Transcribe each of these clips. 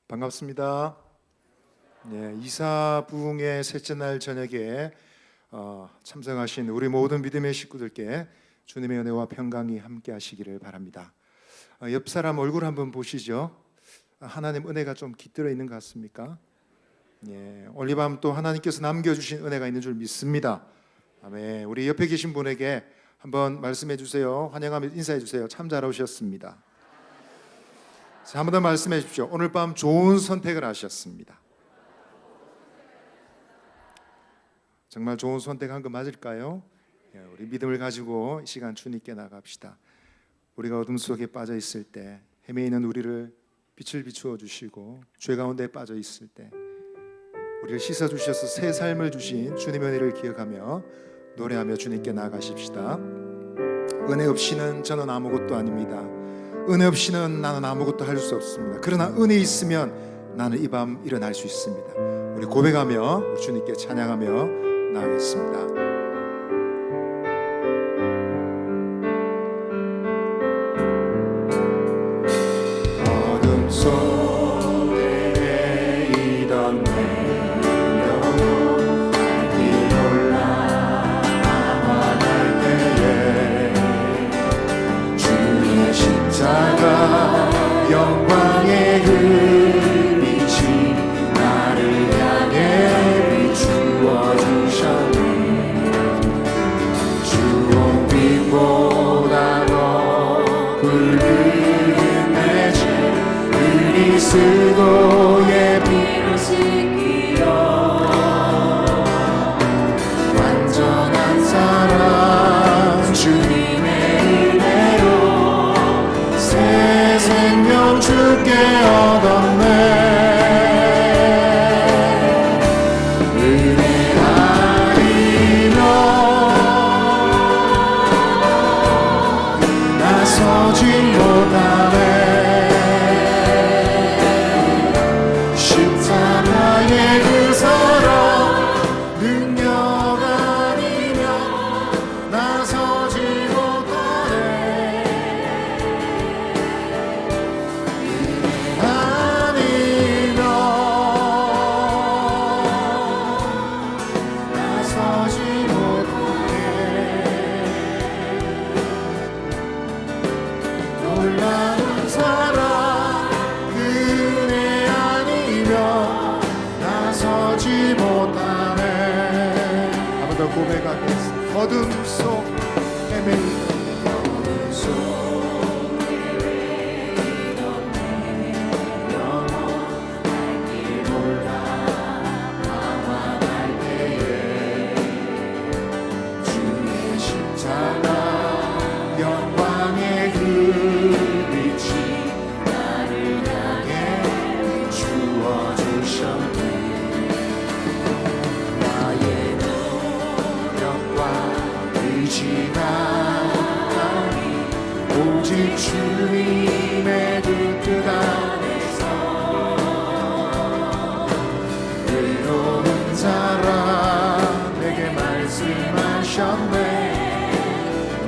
반갑습니다. 이사부흥의 셋째 날 저녁에 참석하신 우리 모든 믿음의 식구들께 주님의 은혜와 평강이 함께 하시기를 바랍니다. 옆 사람 얼굴 한번 보시죠. 하나님 은혜가 좀 깃들어 있는 것 같습니까? 오늘 밤 또 하나님께서 남겨주신 은혜가 있는 줄 믿습니다. 아멘. 우리 옆에 계신 분에게 한번 말씀해 주세요. 환영하며 인사해 주세요. 참 잘 오셨습니다. 자, 한 번 더 말씀해 주십시오. 오늘 밤 좋은 선택을 하셨습니다. 정말 좋은 선택한 거 맞을까요? 우리 믿음을 가지고 이 시간 주님께 나갑시다. 우리가 어둠 속에 빠져 있을 때, 헤매 있는 우리를 빛을 비추어 주시고 죄 가운데 빠져 있을 때 우리를 씻어 주셔서 새 삶을 주신 주님의 은혜를 기억하며 노래하며 주님께 나아가십시다. 은혜 없이는 저는 아무것도 아닙니다. 은혜 없이는 나는 아무것도 할 수 없습니다. 그러나 은혜 있으면 나는 이 밤 일어날 수 있습니다. 우리 고백하며 주님께 찬양하며 나아가겠습니다. 어둠 속에 있던 내 영혼 밝기 올라와 갈 때에 주의 십자가 영광의 그 빛이 나를 향해 비추어 주셨네. 주온 빛보다 더 붉은 내 죄 그리스도의 피로 씻기어 완전한 사랑 주님의 은혜로 새 생명 주께 얻었네. 은혜 아니면 나서지 못하네. 십자가의 그 사랑 능력 아니면 나서지 못하네. 아니면 나서지 못하네. 놀라운 사랑 은혜 아니면 나서지 못하네. 한 번 더 고백하겠습니다. 어둠 속 헤매이던 어둠 속 헤매이던 내 영혼 밝기 올라와 갈 때에 주의 십자가 영광의 그 빛이 나를 향해 비추어 주셨네. 나의 노력과 의지가 아니 오직 주님의 그 뜻 안에서 의로운 자라 내게 말씀하셨네.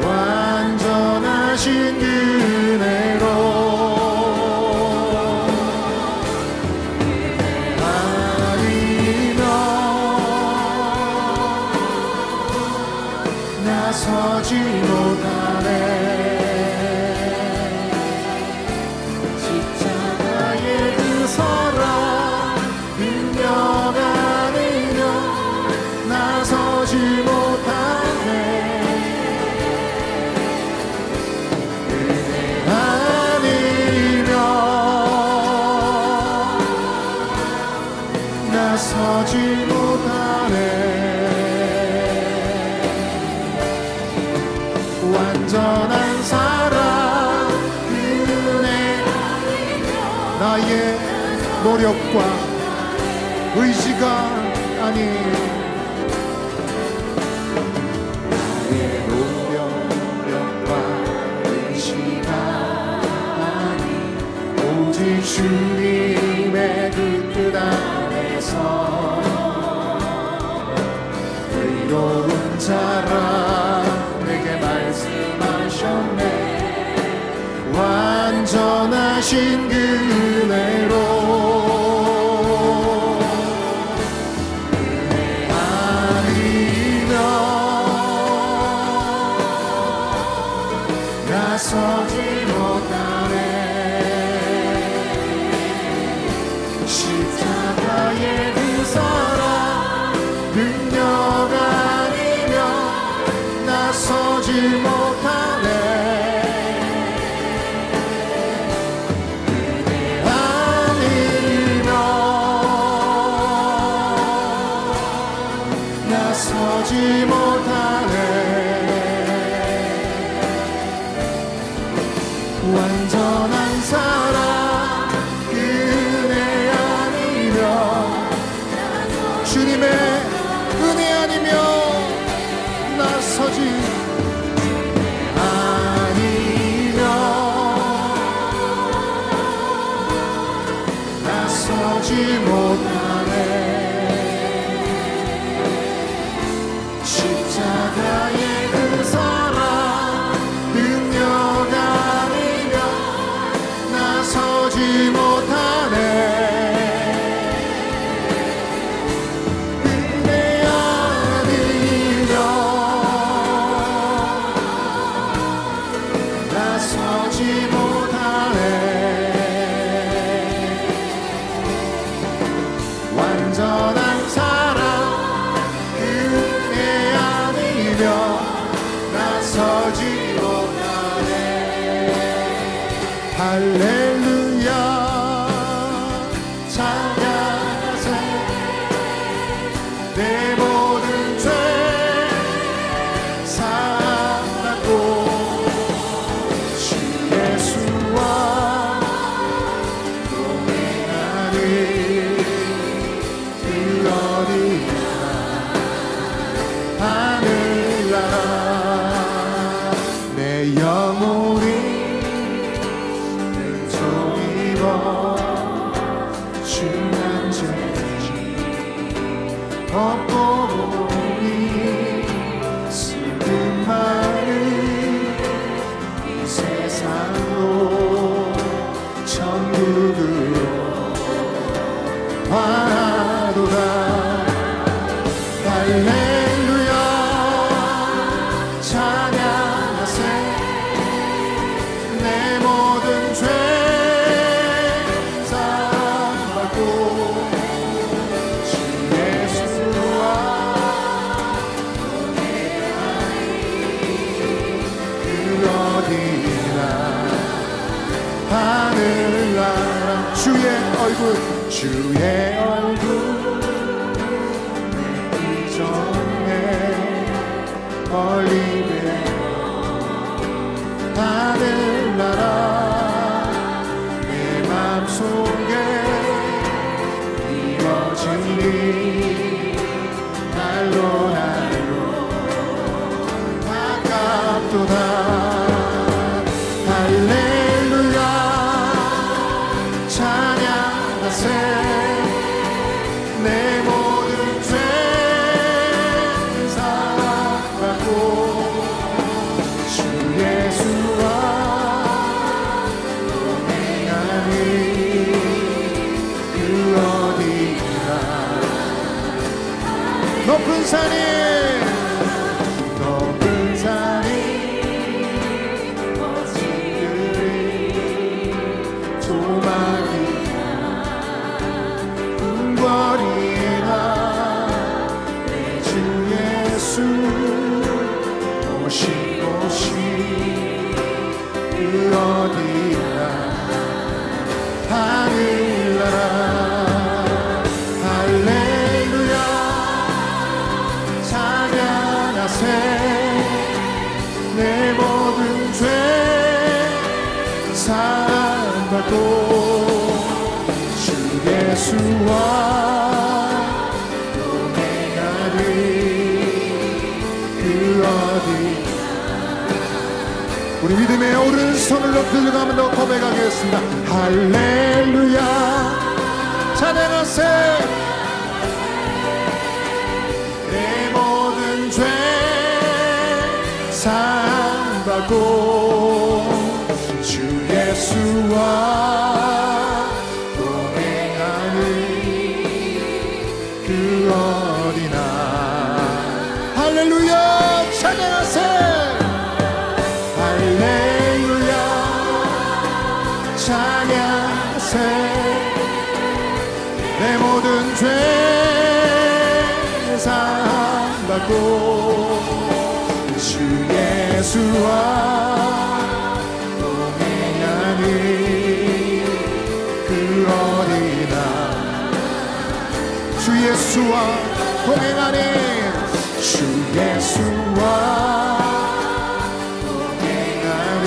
완전하신 그 은혜로 아니면 나서지 못하네. 십자가의 그 사랑 능력 아니면 나서지 못하네. 아니면 나서지 못하네. 완전한 사랑 은혜 나의 노력과 의지가 아닌 나의 노력과 의지가 아닌 오직 주님의 그 뜻 안에서 의로운 자라 내게 말씀하셨네. 완전하신 그 은혜로 나서지 못하네. 완전한 사랑 그네 아니면 주님의 은혜 아니면 나서지 아니면 나서지 못하네. 십자가의 그 사랑 능력 아니면 나서지 못하네. 은혜 아니면 나서지 못하네. 완전한 사랑 은혜 아니면 나서지 못하네. 할렐루야 찬양하세. 내 모든 죄 사함받고 주 예수와 동행하니 그 어디나 하늘나라. 내 영혼이 은총 입어 주난 죄지 덮고 보니 슬픈 마음 이 세상으로 천국으로 화도다. 할렐루야 찬양하세. 내 모든 죄 사함받고 주 예수와 그 어디나 하늘나라. 주의 얼굴 주의 얼굴 정에 멀리 배워 하늘나라. 내 맘속에 이루어지니 날로 날로 가깝도다. 할렐루야 찬양하세. 내 모든 죄 사함받고 주 예수와 동행하니 그 어디나 높은 산이 높은 산이 멋지들이 조막이나 궁궐이나 내 주 예수 오신 곳이 그 어디나 하늘나라. 할렐루야 찬양하세. 내 모든 죄 사함받고 주 예수와 동행하리 그 어디나. 우리 믿음의 오른손을 높이 들어가며 고백하겠습니다. 할렐루야 찬양하세. 내 모든 죄 사함받고 주 예수와 동행하는 그 어디나. 할렐루야 찬양하세. 할렐루야 찬양하세. 내 모든 죄 사함받고 주 예수와 동행하니 그 어디나. 주 예수와 동행하니 주 예수와 동행하는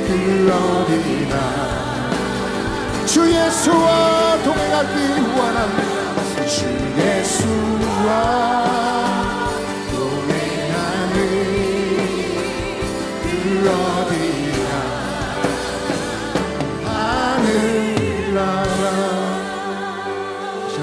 그 어디나 주 예수와 동행하기 원합니다. 주 예수와 동행하는 그 어디나 하늘나라.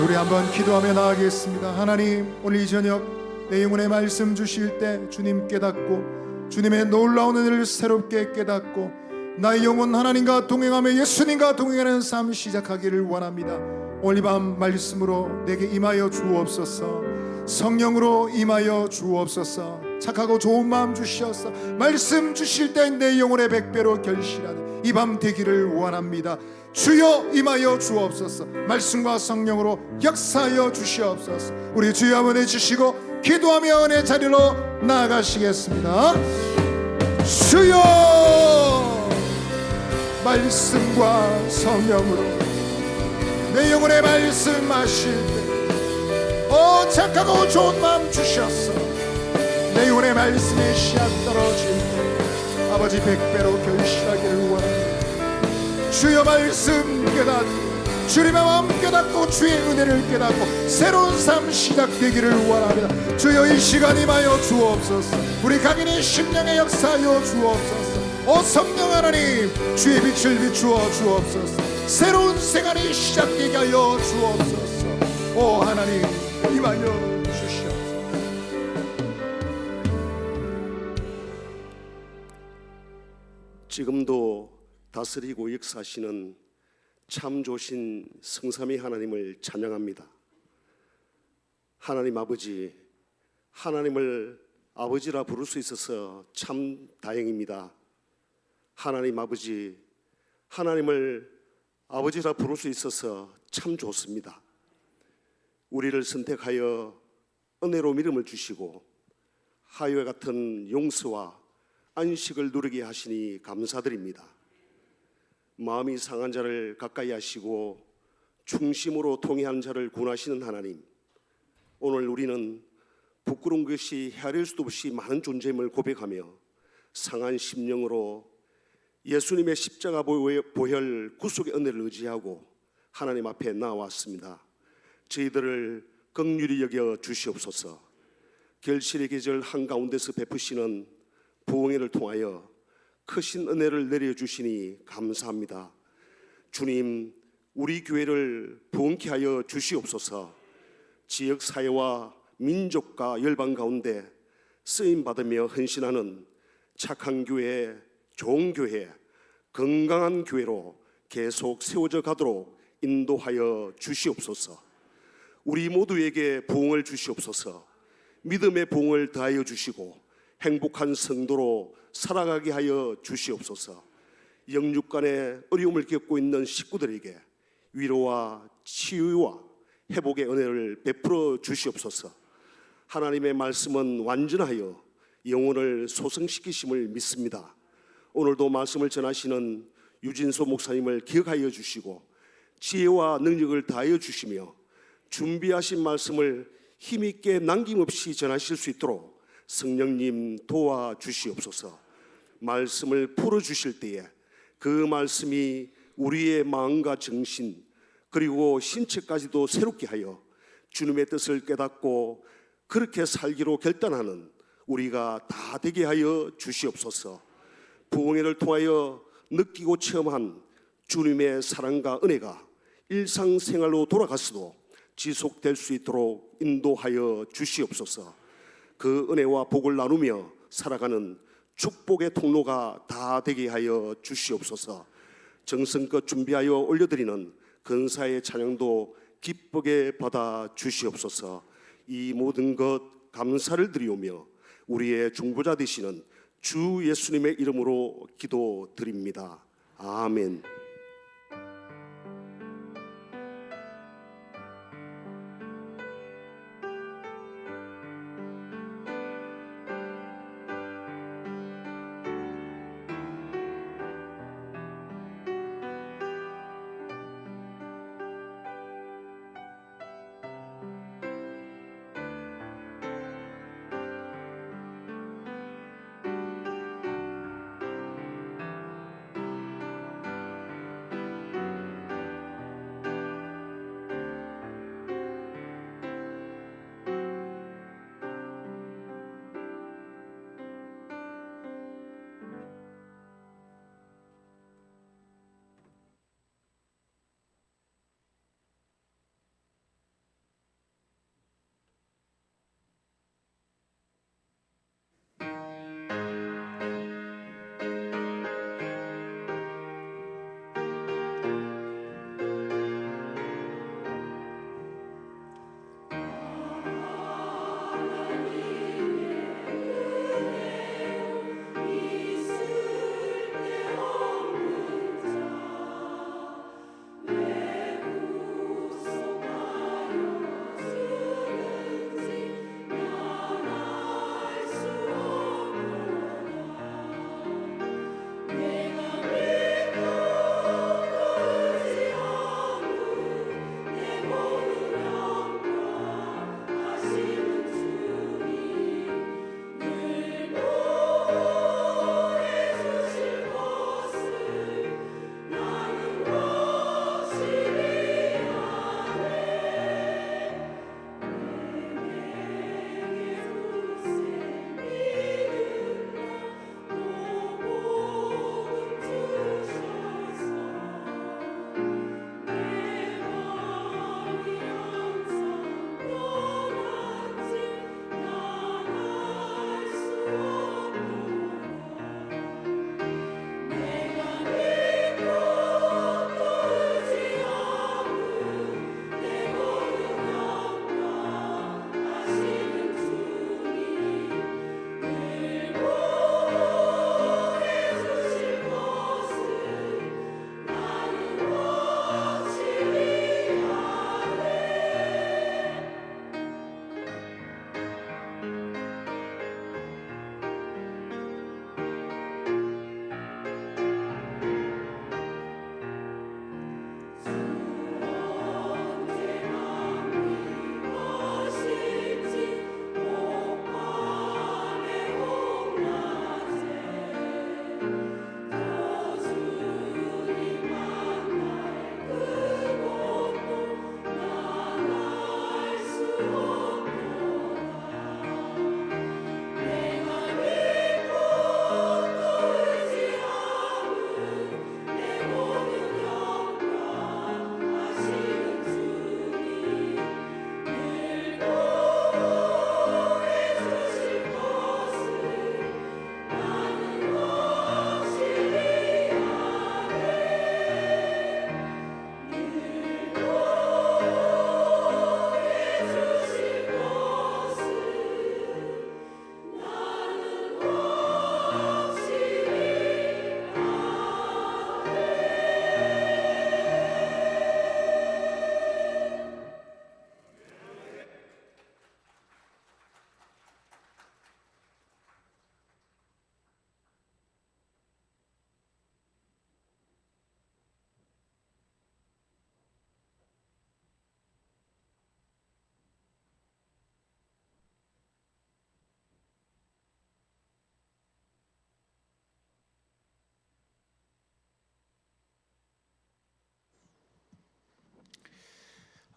우리 한번 기도하며 나아가겠습니다. 하나님, 오늘 이 저녁 내 영혼의 말씀 주실 때 주님 깨닫고 주님의 놀라운 은혜를 새롭게 깨닫고 나의 영혼 하나님과 동행하며 예수님과 동행하는 삶 시작하기를 원합니다. 오늘 밤 말씀으로 내게 임하여 주옵소서. 성령으로 임하여 주옵소서. 착하고 좋은 마음 주시옵소서. 말씀 주실 때 내 영혼의 100배로 결실하는 이 밤 되기를 원합니다. 주여 임하여 주옵소서. 말씀과 성령으로 역사하여 주시옵소서. 우리 주여 한번 해주시고 기도하며 은혜 자리로 나아가시겠습니다. 주여 말씀과 성령으로 내 영혼의 말씀하실 때 착하고 좋은 마음 주셨어. 내 영혼의 말씀에 씨앗 떨어질 때 아버지 100배로 결실하기를 원합니다. 주여 말씀 깨닫고 주님의 마음 깨닫고 주의 은혜를 깨닫고 새로운 삶 시작되기를 원합니다. 주여 이 시간 임하여 주옵소서. 우리 각인의 심령에 역사하여 주옵소서. 성령 하나님 주의 빛을 비추어 주옵소서. 새로운 생활이 시작되게 하여 주옵소서. 하나님 임하여 주시옵소서. 지금도 다스리고 역사하시는 참 좋으신 성삼위 하나님을 찬양합니다. 하나님 아버지, 하나님을 아버지라 부를 수 있어서 참 다행입니다. 하나님 아버지, 하나님을 아버지라 부를 수 있어서 참 좋습니다. 우리를 선택하여 은혜로 이름을 주시고 하유와 같은 용서와 안식을 누리게 하시니 감사드립니다. 마음이 상한 자를 가까이 하시고 중심으로 통회하는 자를 구원하시는 하나님, 오늘 우리는 부끄러운 것이 헤아릴 수도 없이 많은 존재임을 고백하며 상한 심령으로 예수님의 십자가 보혈 구속의 은혜를 의지하고 하나님 앞에 나왔습니다. 저희들을 긍휼히 여겨 주시옵소서. 결실의 계절 한가운데서 베푸시는 부흥회를 통하여 크신 은혜를 내려주시니 감사합니다. 주님, 우리 교회를 부흥케 하여 주시옵소서. 지역사회와 민족과 열방 가운데 쓰임받으며 헌신하는 착한 교회, 좋은 교회, 건강한 교회로 계속 세워져 가도록 인도하여 주시옵소서. 우리 모두에게 부흥을 주시옵소서. 믿음의 부흥을 더하여 주시고 행복한 성도로 살아가게 하여 주시옵소서. 영육간의 어려움을 겪고 있는 식구들에게 위로와 치유와 회복의 은혜를 베풀어 주시옵소서. 하나님의 말씀은 완전하여 영혼을 소성시키심을 믿습니다. 오늘도 말씀을 전하시는 유진소 목사님을 기억하여 주시고 지혜와 능력을 다하여 주시며 준비하신 말씀을 힘있게 남김없이 전하실 수 있도록 성령님 도와주시옵소서. 말씀을 풀어주실 때에 그 말씀이 우리의 마음과 정신 그리고 신체까지도 새롭게 하여 주님의 뜻을 깨닫고 그렇게 살기로 결단하는 우리가 다 되게 하여 주시옵소서. 부흥회를 통하여 느끼고 체험한 주님의 사랑과 은혜가 일상생활로 돌아가서도 지속될 수 있도록 인도하여 주시옵소서. 그 은혜와 복을 나누며 살아가는 축복의 통로가 다 되게 하여 주시옵소서. 정성껏 준비하여 올려드리는 근사의 찬양도 기쁘게 받아 주시옵소서. 이 모든 것 감사를 드리오며 우리의 중보자 되시는 주 예수님의 이름으로 기도드립니다. 아멘.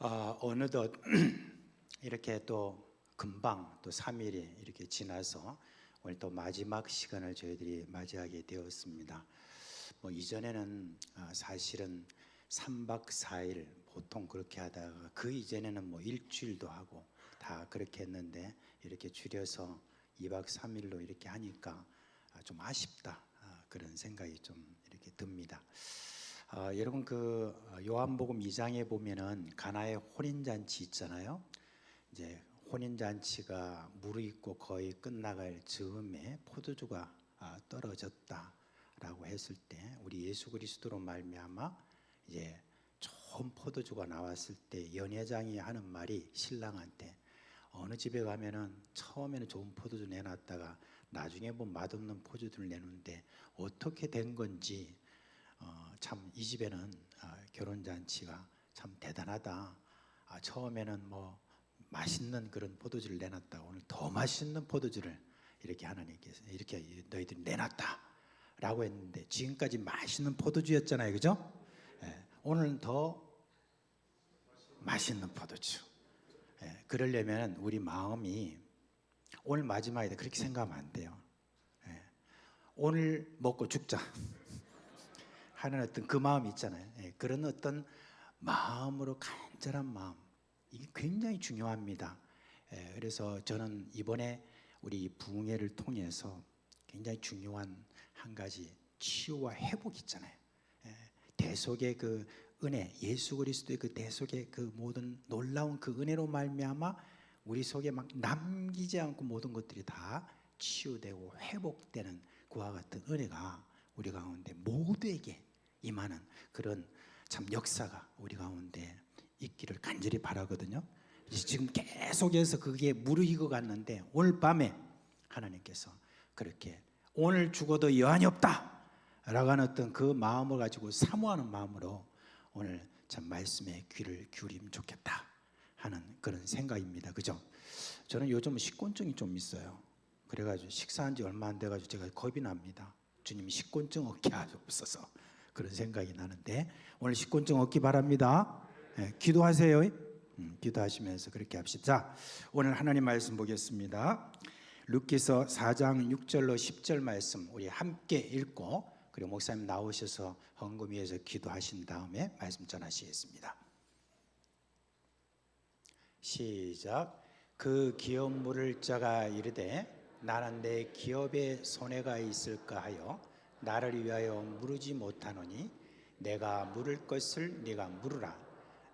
어느덧 이렇게 또 금방 또 3일이 이렇게 지나서 오늘 또 마지막 시간을 저희들이 맞이하게 되었습니다. 뭐 이전에는 사실은 3박 4일 보통 그렇게 하다가 그 이전에는 뭐 일주일도 하고 다 그렇게 했는데 이렇게 줄여서 2박 3일로 이렇게 하니까 좀 아쉽다, 그런 생각이 좀 이렇게 듭니다. 여러분 그 요한복음 2장에 보면은 가나의 혼인잔치 있잖아요. 이제 혼인잔치가 무르익고 거의 끝나갈 즈음에 포도주가 떨어졌다라고 했을 때 우리 예수 그리스도로 말미암아 이제 좋은 포도주가 나왔을 때 연회장이 하는 말이 신랑한테 어느 집에 가면은 처음에는 좋은 포도주 내놨다가 나중에 뭐 맛없는 포도주를 내는데 어떻게 된 건지 참 이 집에는 결혼잔치가 참 대단하다. 처음에는 뭐 맛있는 그런 포도주를 내놨다. 오늘 더 맛있는 포도주를 이렇게 하나님께서 이렇게 너희들이 내놨다라고 했는데 지금까지 맛있는 포도주였잖아요, 그죠? 오늘은 더 맛있는 포도주. 그러려면 우리 마음이 오늘 마지막이다 그렇게 생각하면 안 돼요. 오늘 먹고 죽자 하는 어떤 그 마음이 있잖아요. 그런 어떤 마음으로 간절한 마음, 이게 굉장히 중요합니다. 그래서 저는 이번에 우리 부흥회를 통해서 굉장히 중요한 한 가지 치유와 회복 있잖아요. 대속의 그 은혜, 예수 그리스도의 그 대속의 그 모든 놀라운 그 은혜로 말미암아 우리 속에 막 남기지 않고 모든 것들이 다 치유되고 회복되는 그와 같은 은혜가 우리 가운데 모두에게 임하는 그런 참 역사가 우리 가운데 있기를 간절히 바라거든요. 지금 계속해서 그게 무르익어 갔는데 오늘 밤에 하나님께서 그렇게 오늘 죽어도 여한이 없다 라고 하는 어떤 그 마음을 가지고 사모하는 마음으로 오늘 참 말씀에 귀를 기울이면 좋겠다 하는 그런 생각입니다. 그죠? 저는 요즘 식곤증이 좀 있어요. 그래가지고 식사한 지 얼마 안 돼가지고 제가 겁이 납니다. 주님이 식곤증 얻게 하옵소서 그런 생각이 나는데 오늘 식곤증 얻기 바랍니다. 기도하세요. 기도하시면서 그렇게 합시다. 자, 오늘 하나님 말씀 보겠습니다. 룻기서 4장 6절로 10절 말씀 우리 함께 읽고 그리고 목사님 나오셔서 헌금 위에서 기도하신 다음에 말씀 전하시겠습니다. 시작. 그 기업 물을 자가 이르되 나는 내 기업에 손해가 있을까 하여 나를 위하여 물으지 못하노니 내가 물을 것을 네가 물으라.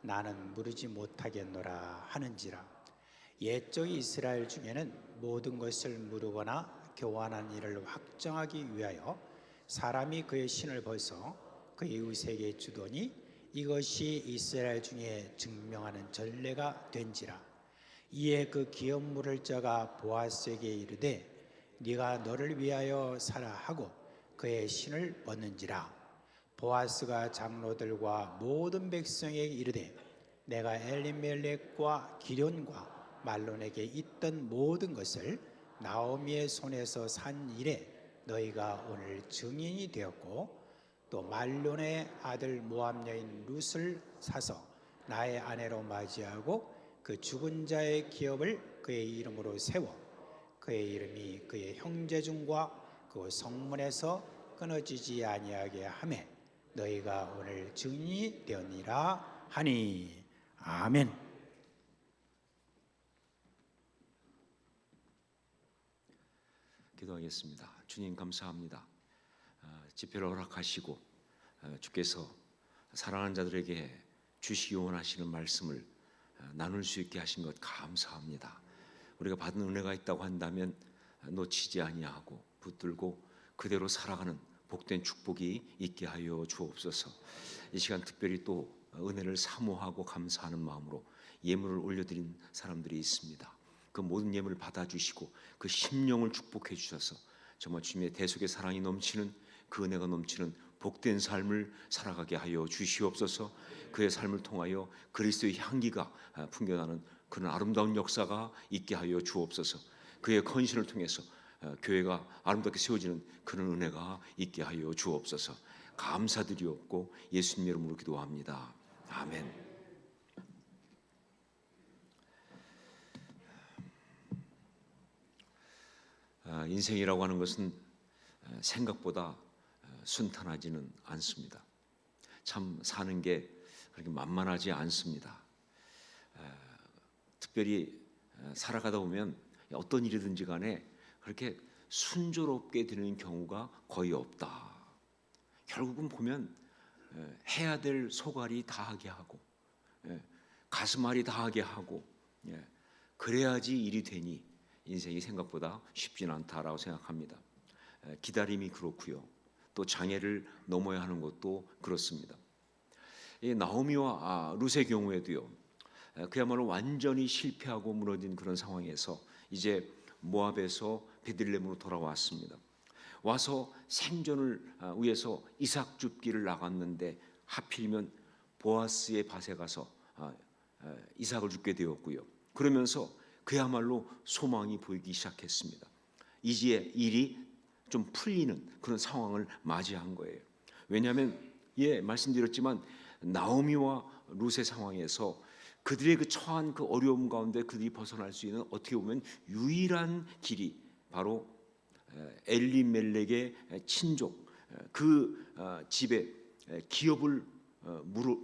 나는 물으지 못하겠노라 하는지라. 옛적 이스라엘 중에는 모든 것을 물으거나 교환한 일을 확정하기 위하여 사람이 그의 신을 벗어 그의 이웃에게 주더니 이것이 이스라엘 중에 증명하는 전례가 된지라. 이에 그 기업 물을 자가 보아스에게 이르되 네가 너를 위하여 사라 하고 그의 신을 벗는지라. 보아스가 장로들과 모든 백성에게 이르되 내가 엘리멜렉과 기련과 말론에게 있던 모든 것을 나오미의 손에서 산 일에 너희가 오늘 증인이 되었고 또 말론의 아들 모압 여인 룻을 사서 나의 아내로 맞이하고 그 죽은 자의 기업을 그의 이름으로 세워 그의 이름이 그의 형제중과 그 성문에서 끊어지지 아니하게 하매 너희가 오늘 증인이 되었니라 하니. 아멘. 기도하겠습니다. 주님 감사합니다. 집회를 허락하시고 주께서 사랑하는 자들에게 주시기 원하시는 말씀을 나눌 수 있게 하신 것 감사합니다. 우리가 받은 은혜가 있다고 한다면 놓치지 아니하고 붙들고 그대로 살아가는 복된 축복이 있게 하여 주옵소서. 이 시간 특별히 또 은혜를 사모하고 감사하는 마음으로 예물을 올려드린 사람들이 있습니다. 그 모든 예물을 받아주시고 그 심령을 축복해 주셔서 정말 주님의 대속의 사랑이 넘치는 그 은혜가 넘치는 복된 삶을 살아가게 하여 주시옵소서. 그의 삶을 통하여 그리스도의 향기가 풍겨나는 그런 아름다운 역사가 있게 하여 주옵소서. 그의 헌신을 통해서 교회가 아름답게 세워지는 그런 은혜가 있게 하여 주옵소서. 감사드리옵고 예수님 이름으로 기도합니다. 아멘. 인생이라고 하는 것은 생각보다 순탄하지는 않습니다. 참 사는 게 그렇게 만만하지 않습니다. 특별히 살아가다 보면 어떤 일이든지 간에 그렇게 순조롭게 되는 경우가 거의 없다. 결국은 보면 해야 될 소갈이 다하게 하고 가슴앓이 다하게 하고 그래야지 일이 되니 인생이 생각보다 쉽지는 않다라고 생각합니다. 기다림이 그렇고요. 또 장애를 넘어야 하는 것도 그렇습니다. 이 나오미와 룻의 경우에도요. 그야말로 완전히 실패하고 무너진 그런 상황에서 이제 모압에서 베들레헴으로 돌아왔습니다. 와서 생존을 위해서 이삭 줍기를 나갔는데 하필이면 보아스의 밭에 가서 이삭을 줍게 되었고요. 그러면서 그야말로 소망이 보이기 시작했습니다. 이제 일이 좀 풀리는 그런 상황을 맞이한 거예요. 왜냐하면 말씀드렸지만 나오미와 룻의 상황에서 그들의 그 처한 그 어려움 가운데 그들이 벗어날 수 있는 어떻게 보면 유일한 길이 바로 엘리멜렉의 친족 그 집에 기업을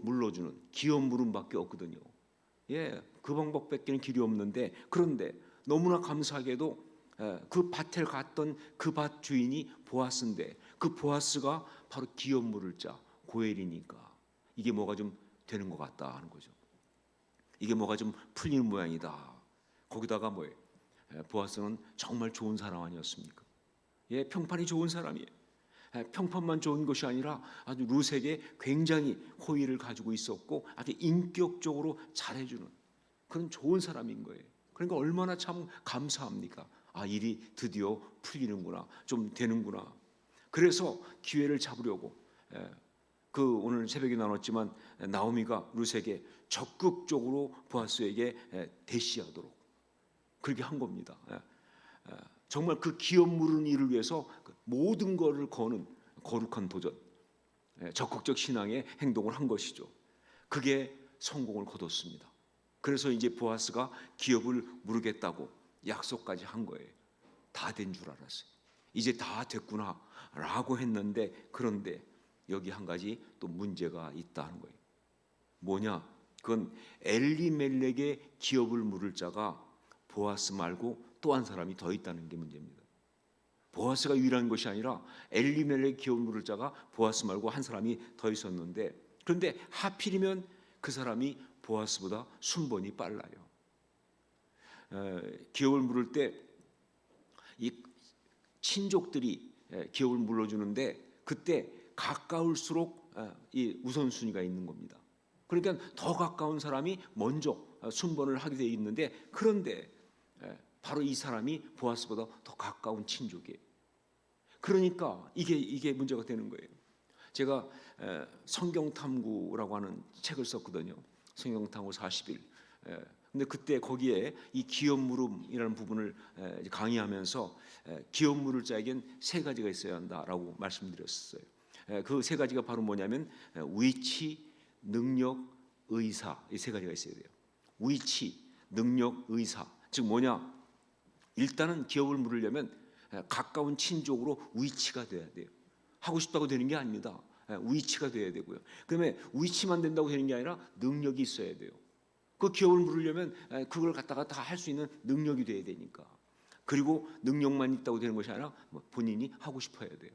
물러주는 기업 물음밖에 없거든요. 그 방법밖에는 길이 없는데 그런데 너무나 감사하게도 그 밭에 갔던 그 밭 주인이 보아스인데 그 보아스가 바로 기업 물을 자 고엘이니까 이게 뭐가 좀 되는 것 같다 하는 거죠. 이게 뭐가 좀 풀리는 모양이다. 거기다가 뭐예요? 보아스는 정말 좋은 사람 아니었습니까? 평판이 좋은 사람이에요. 평판만 좋은 것이 아니라 아주 룻에게 굉장히 호의를 가지고 있었고 아주 인격적으로 잘해주는 그런 좋은 사람인 거예요. 그러니까 얼마나 참 감사합니까? 일이 드디어 풀리는구나, 좀 되는구나. 그래서 기회를 잡으려고 그 오늘 새벽에 나눴지만 나오미가 룻에게 적극적으로 보아스에게 대시하도록 그렇게 한 겁니다. 정말 그 기업 물은 일을 위해서 모든 것을 거는 거룩한 도전, 적극적 신앙의 행동을 한 것이죠. 그게 성공을 거뒀습니다. 그래서 이제 보아스가 기업을 물으겠다고 약속까지 한 거예요. 다 된 줄 알았어요. 이제 다 됐구나라고 했는데 그런데 여기 한 가지 또 문제가 있다는 거예요. 뭐냐? 그건 엘리멜렉의 기업을 물을 자가 보아스 말고 또 한 사람이 더 있다는 게 문제입니다. 보아스가 유일한 것이 아니라 엘리멜렉 기업 물을 자가 보아스 말고 한 사람이 더 있었는데 그런데 하필이면 그 사람이 보아스보다 순번이 빨라요. 기업을 물을 때 이 친족들이 기업을 물어주는데 그때 가까울수록 이 우선순위가 있는 겁니다. 그러니까 더 가까운 사람이 먼저 순번을 하게 돼 있는데 그런데 바로 이 사람이 보아스보다 더 가까운 친족이에요. 그러니까 이게 문제가 되는 거예요. 제가 성경탐구라고 하는 책을 썼거든요. 성경탐구 40일. 근데 그때 거기에 이 기업 물음이라는 부분을 강의하면서 기업 물을 자에겐 세 가지가 있어야 한다라고 말씀드렸어요. 그 세 가지가 바로 뭐냐면 위치, 능력, 의사 이 세 가지가 있어야 돼요. 위치, 능력, 의사. 즉 뭐냐? 일단은 기업을 물으려면 가까운 친족으로 위치가 돼야 돼요. 하고 싶다고 되는 게 아닙니다. 위치가 돼야 되고요. 그다음에 위치만 된다고 되는 게 아니라 능력이 있어야 돼요. 그 기업을 물으려면 그걸 갖다가 다 할 수 있는 능력이 돼야 되니까. 그리고 능력만 있다고 되는 것이 아니라 본인이 하고 싶어야 돼요.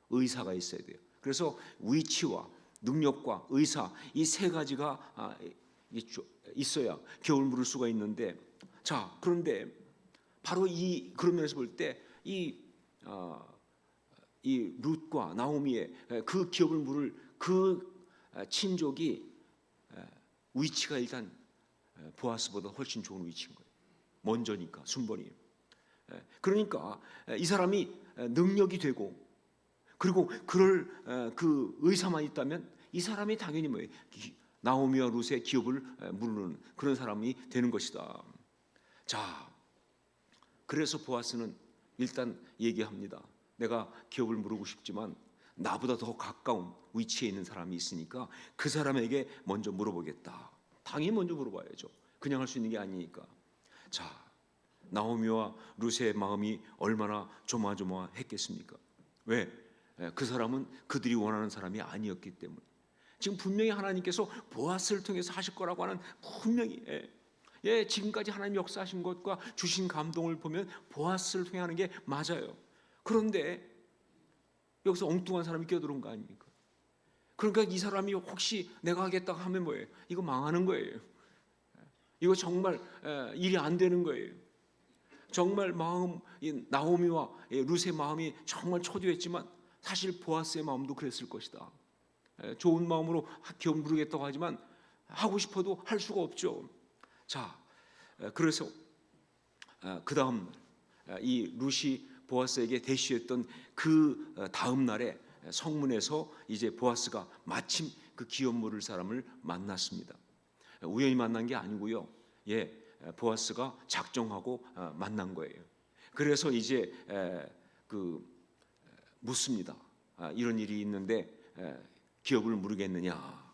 의사가 있어야 돼요. 그래서 위치와 능력과 의사 이 세 가지가 있어야 기업을 물을 수가 있는데 자 그런데 바로 그런 면에서 볼 때 이 룻과 나오미의 그 기업을 물을 그 친족이 위치가 일단 보아스보다 훨씬 좋은 위치인 거예요. 먼저니까 순번이에요. 그러니까 이 사람이 능력이 되고 그리고 그럴 그 의사만 있다면 이 사람이 당연히 뭐예요? 나오미와 룻의 기업을 물는 그런 사람이 되는 것이다. 자, 그래서 보아스는 일단 얘기합니다. 내가 기업을 물고 싶지만 나보다 더 가까운 위치에 있는 사람이 있으니까 그 사람에게 먼저 물어보겠다. 당연히 먼저 물어봐야죠. 그냥 할 수 있는 게 아니니까. 자, 나오미와 룻의 마음이 얼마나 조마조마했겠습니까? 왜? 그 사람은 그들이 원하는 사람이 아니었기 때문에. 지금 분명히 하나님께서 보아스를 통해서 하실 거라고 하는 분명히 지금까지 하나님 역사하신 것과 주신 감동을 보면 보아스를 통해 하는 게 맞아요. 그런데 여기서 엉뚱한 사람이 끼어들은 거 아닙니까? 그러니까 이 사람이 혹시 내가 하겠다 하면 뭐예요? 이거 망하는 거예요. 이거 정말 일이 안 되는 거예요. 정말 나오미와 룻의 마음이 정말 초조했지만 사실 보아스의 마음도 그랬을 것이다. 좋은 마음으로 기업 부르겠다고 하지만 하고 싶어도 할 수가 없죠. 자, 그래서 그 다음 이 룻이 보아스에게 대시했던 그 다음 날에 성문에서 이제 보아스가 마침 그 기업 물을 사람을 만났습니다. 우연히 만난 게 아니고요. 보아스가 작정하고 만난 거예요. 그래서 이제 묻습니다. 이런 일이 있는데 기업을 물으겠느냐?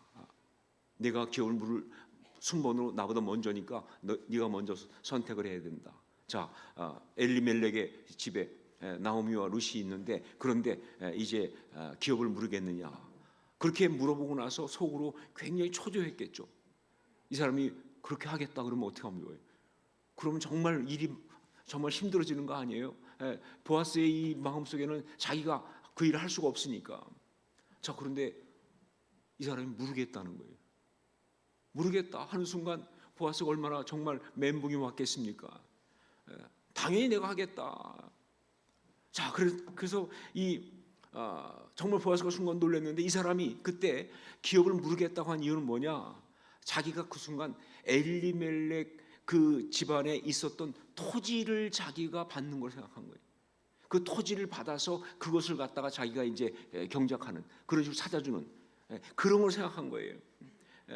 내가 기업을 물을 순번으로 나보다 먼저니까 네가 먼저 선택을 해야 된다. 자, 엘리멜렉의 집에 나오미와 룻이 있는데 그런데 이제 기업을 물으겠느냐? 그렇게 물어보고 나서 속으로 굉장히 초조했겠죠. 이 사람이 그렇게 하겠다 그러면 어떻게 하면 좋아요? 그러면 정말 일이 정말 힘들어지는 거 아니에요? 보아스의 이 마음속에는 자기가 그 일을 할 수가 없으니까. 자, 그런데 이 사람이 모르겠다는 거예요. 모르겠다 하는 순간 보아스가 얼마나 정말 멘붕이 왔겠습니까? 당연히 내가 하겠다. 자, 그래서 정말 보아스가 순간 놀랐는데 이 사람이 그때 기업을 모르겠다고 한 이유는 뭐냐? 자기가 그 순간 엘리멜렉 그 집안에 있었던 토지를 자기가 받는 걸 생각한 거예요. 그 토지를 받아서 그것을 갖다가 자기가 이제 경작하는 그런 식으로 찾아주는 그런 걸 생각한 거예요.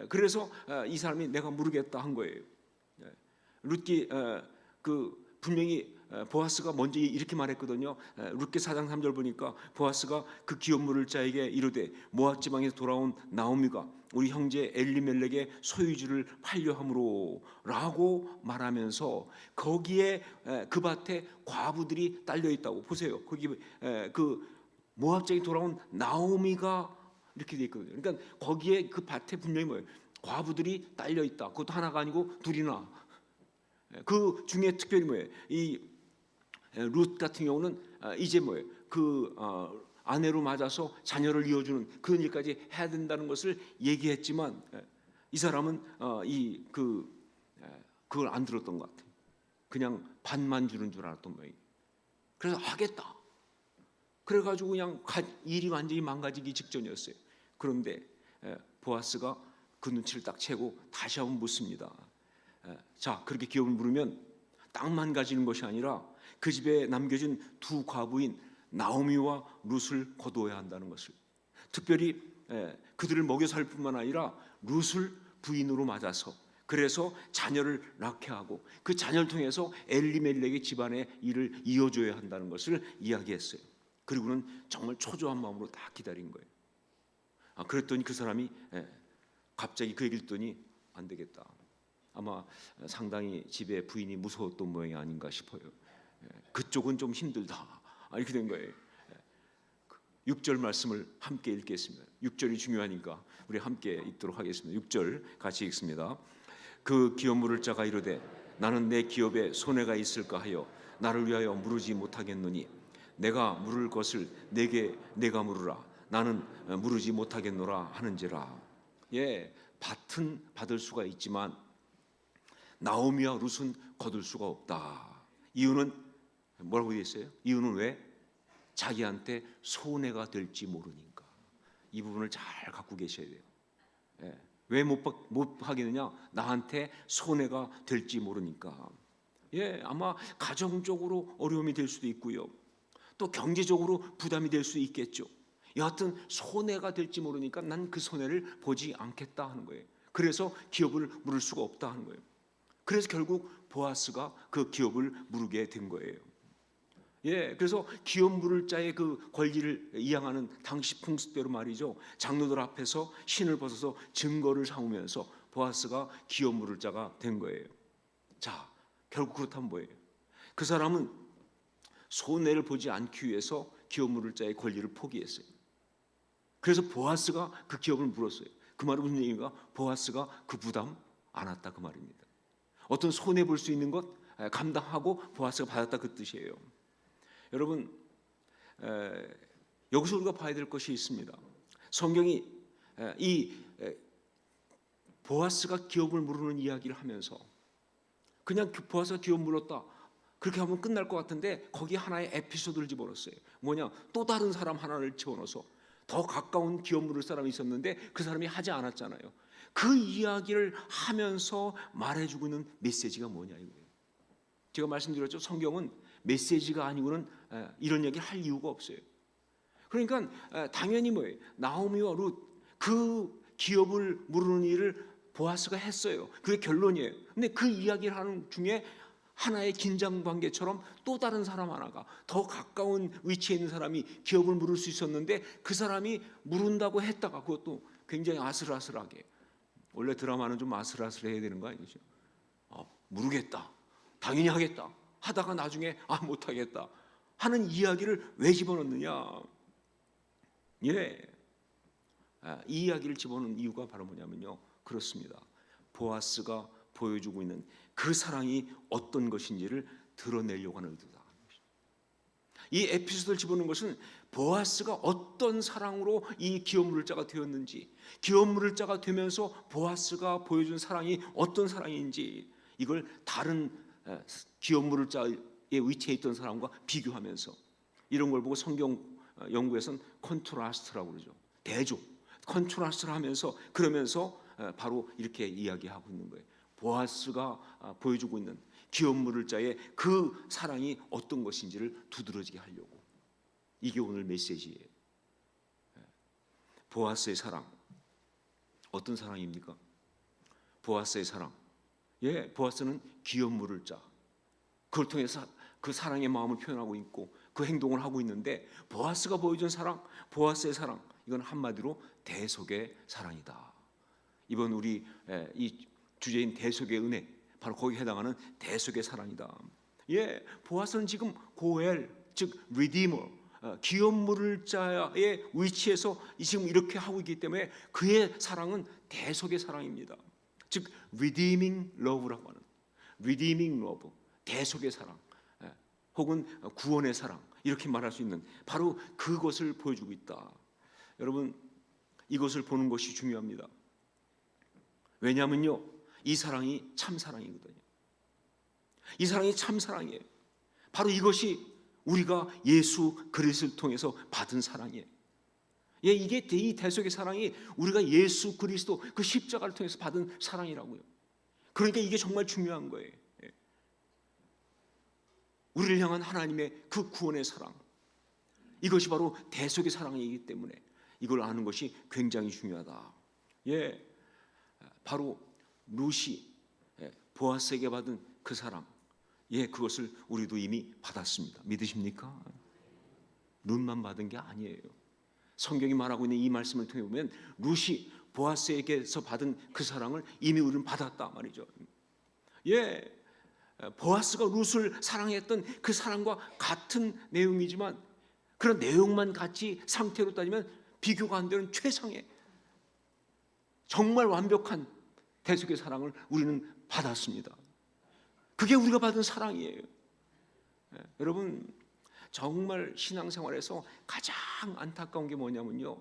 그래서 이 사람이 내가 모르겠다 한 거예요. 룻기 분명히 보아스가 먼저 이렇게 말했거든요. 룻기 4장 3절 보니까 보아스가 그 기업 물을 자에게 이르되 모압 지방에서 돌아온 나오미가 우리 형제 엘리멜렉의 소유주를 팔려함으로라고 말하면서 거기에 그 밭에 과부들이 딸려 있다고 보세요. 거기 그 모압 지방에 돌아온 나오미가 이렇게 돼 있거든요. 그러니까 거기에 그 밭에 분명히 뭐예요? 과부들이 딸려 있다. 그것도 하나가 아니고 둘이나. 그 중에 특별히 뭐예요? 이 룻 같은 경우는 이제 뭐예요? 아내로 맞아서 자녀를 이어주는 그런 일까지 해야 된다는 것을 얘기했지만 이 사람은 그걸 안 들었던 것 같아요. 그냥 반만 주는 줄 알았던 모양이에요. 그래서 하겠다. 그래가지고 그냥 일이 완전히 망가지기 직전이었어요. 그런데 보아스가 그 눈치를 딱 채고 다시 한번 묻습니다. 자, 그렇게 기업을 물으면 땅만 가지는 것이 아니라 그 집에 남겨진 두 과부인 나오미와 룻을 거두어야 한다는 것을, 특별히 그들을 먹여 살 뿐만 아니라 룻을 부인으로 맞아서 그래서 자녀를 낳게 하고 그 자녀를 통해서 엘리멜렉의 집안의 일을 이어줘야 한다는 것을 이야기했어요. 그리고는 정말 초조한 마음으로 다 기다린 거예요. 그랬더니 그 사람이 갑자기 그 얘기를 듣더니 안 되겠다. 아마 상당히 집에 부인이 무서웠던 모양이 아닌가 싶어요. 그쪽은 좀 힘들다. 이렇게 된 거예요. 6절 말씀을 함께 읽겠습니다. 6절이 중요하니까 우리 함께 읽도록 하겠습니다. 6절 같이 읽습니다. 그 기업 물을 자가 이르되 나는 내 기업에 손해가 있을까 하여 나를 위하여 물으지 못하겠노니 내가 물을 것을 내가 물으라. 나는 물으지 못하겠노라 하는지라. 밭은 받을 수가 있지만 나오미와 룻은 거둘 수가 없다. 이유는 뭐라고 되어 있어요? 이유는 왜? 자기한테 손해가 될지 모르니까. 이 부분을 잘 갖고 계셔야 돼요. 왜 못 하겠느냐? 나한테 손해가 될지 모르니까. 아마 가정적으로 어려움이 될 수도 있고요. 또 경제적으로 부담이 될 수 있겠죠. 여하튼 손해가 될지 모르니까 난 그 손해를 보지 않겠다 하는 거예요. 그래서 기업을 물을 수가 없다 하는 거예요. 그래서 결국 보아스가 그 기업을 물게 된 거예요. 그래서 기업 물을 자의 그 권리를 이양하는 당시 풍습대로 말이죠. 장로들 앞에서 신을 벗어서 증거를 삼으면서 보아스가 기업 물을 자가 된 거예요. 자, 결국 그렇다면 뭐예요? 그 사람은 손해를 보지 않기 위해서 기업 물을 자의 권리를 포기했어요. 그래서 보아스가 그 기업을 물었어요. 그 말은 무슨 얘기인가? 보아스가 그 부담 안 왔다 그 말입니다. 어떤 손해 볼 수 있는 것 감당하고 보아스가 받았다 그 뜻이에요. 여러분, 여기서 우리가 봐야 될 것이 있습니다. 성경이 이 보아스가 기업을 물으는 이야기를 하면서 그냥 보아스가 기업 물었다 그렇게 하면 끝날 것 같은데 거기에 하나의 에피소드를 집어넣었어요. 뭐냐? 또 다른 사람 하나를 집어넣어서 더 가까운 기업 물을 사람이 있었는데 그 사람이 하지 않았잖아요. 그 이야기를 하면서 말해주고 있는 메시지가 뭐냐 이거예요. 제가 말씀드렸죠. 성경은 메시지가 아니고는 이런 얘기를 할 이유가 없어요. 그러니까 당연히 뭐예요? 나오미와 룻 그 기업을 물으는 일을 보아스가 했어요. 그게 결론이에요. 근데 그 이야기를 하는 중에 하나의 긴장 관계처럼 또 다른 사람 하나가 더 가까운 위치에 있는 사람이 기업을 물을 수 있었는데 그 사람이 물은다고 했다가 그것도 굉장히 아슬아슬하게, 원래 드라마는 좀 아슬아슬해야 되는 거 아니죠? 모르겠다, 당연히 하겠다 하다가 나중에 못하겠다 하는 이야기를 왜 집어넣느냐? 이 이야기를 집어넣은 이유가 바로 뭐냐면요, 그렇습니다. 보아스가 보여주고 있는 그 사랑이 어떤 것인지를 드러내려고 하는 의도다. 이 에피소드를 집어넣은 것은 보아스가 어떤 사랑으로 이 기업 물을 자가 되었는지, 기업 물을 자가 되면서 보아스가 보여준 사랑이 어떤 사랑인지, 이걸 다른 기업 물을 자의 위치에 있던 사람과 비교하면서, 이런 걸 보고 성경 연구에서는 컨트라스트라고 그러죠. 대조, 컨트라스트를 하면서, 그러면서 바로 이렇게 이야기하고 있는 거예요. 보아스가 보여주고 있는 기업 물을 자의 그 사랑이 어떤 것인지를 두드러지게 하려고. 이게 오늘 메시지예요. 보아스의 사랑, 어떤 사랑입니까? 보아스의 사랑, 보아스는 기업 물을 자, 그걸 통해서 그 사랑의 마음을 표현하고 있고 그 행동을 하고 있는데, 보아스가 보여준 사랑, 보아스의 사랑, 이건 한마디로 대속의 사랑이다. 이번 우리 이 주제인 대속의 은혜, 바로 거기에 해당하는 대속의 사랑이다. 보아스는 지금 고엘, 즉 리디머, 기업 물을 자의 위치에서 지금 이렇게 하고 있기 때문에 그의 사랑은 대속의 사랑입니다. 즉 redeeming love라고 하는, redeeming love, 대속의 사랑, 혹은 구원의 사랑, 이렇게 말할 수 있는 바로 그것을 보여주고 있다. 여러분, 이것을 보는 것이 중요합니다. 왜냐하면요, 이 사랑이 참 사랑이거든요. 이 사랑이 참 사랑이에요. 바로 이것이 우리가 예수 그리스도를 통해서 받은 사랑이에요. 이게 이 대속의 사랑이 우리가 예수 그리스도 그 십자가를 통해서 받은 사랑이라고요. 그러니까 이게 정말 중요한 거예요. 우리를 향한 하나님의 그 구원의 사랑, 이것이 바로 대속의 사랑이기 때문에 이걸 아는 것이 굉장히 중요하다. 바로 룻이 보아스에게 받은 그 사랑, 그것을 우리도 이미 받았습니다. 믿으십니까? 룻만 받은 게 아니에요. 성경이 말하고 있는 이 말씀을 통해 보면 룻이 보아스에게서 받은 그 사랑을 이미 우리는 받았다 말이죠. 보아스가 룻을 사랑했던 그 사랑과 같은 내용이지만, 그런 내용만 같이 상태로 따지면 비교가 안 되는 최상의, 정말 완벽한 대속의 사랑을 우리는 받았습니다. 그게 우리가 받은 사랑이에요. 여러분, 정말 신앙생활에서 가장 안타까운 게 뭐냐면요,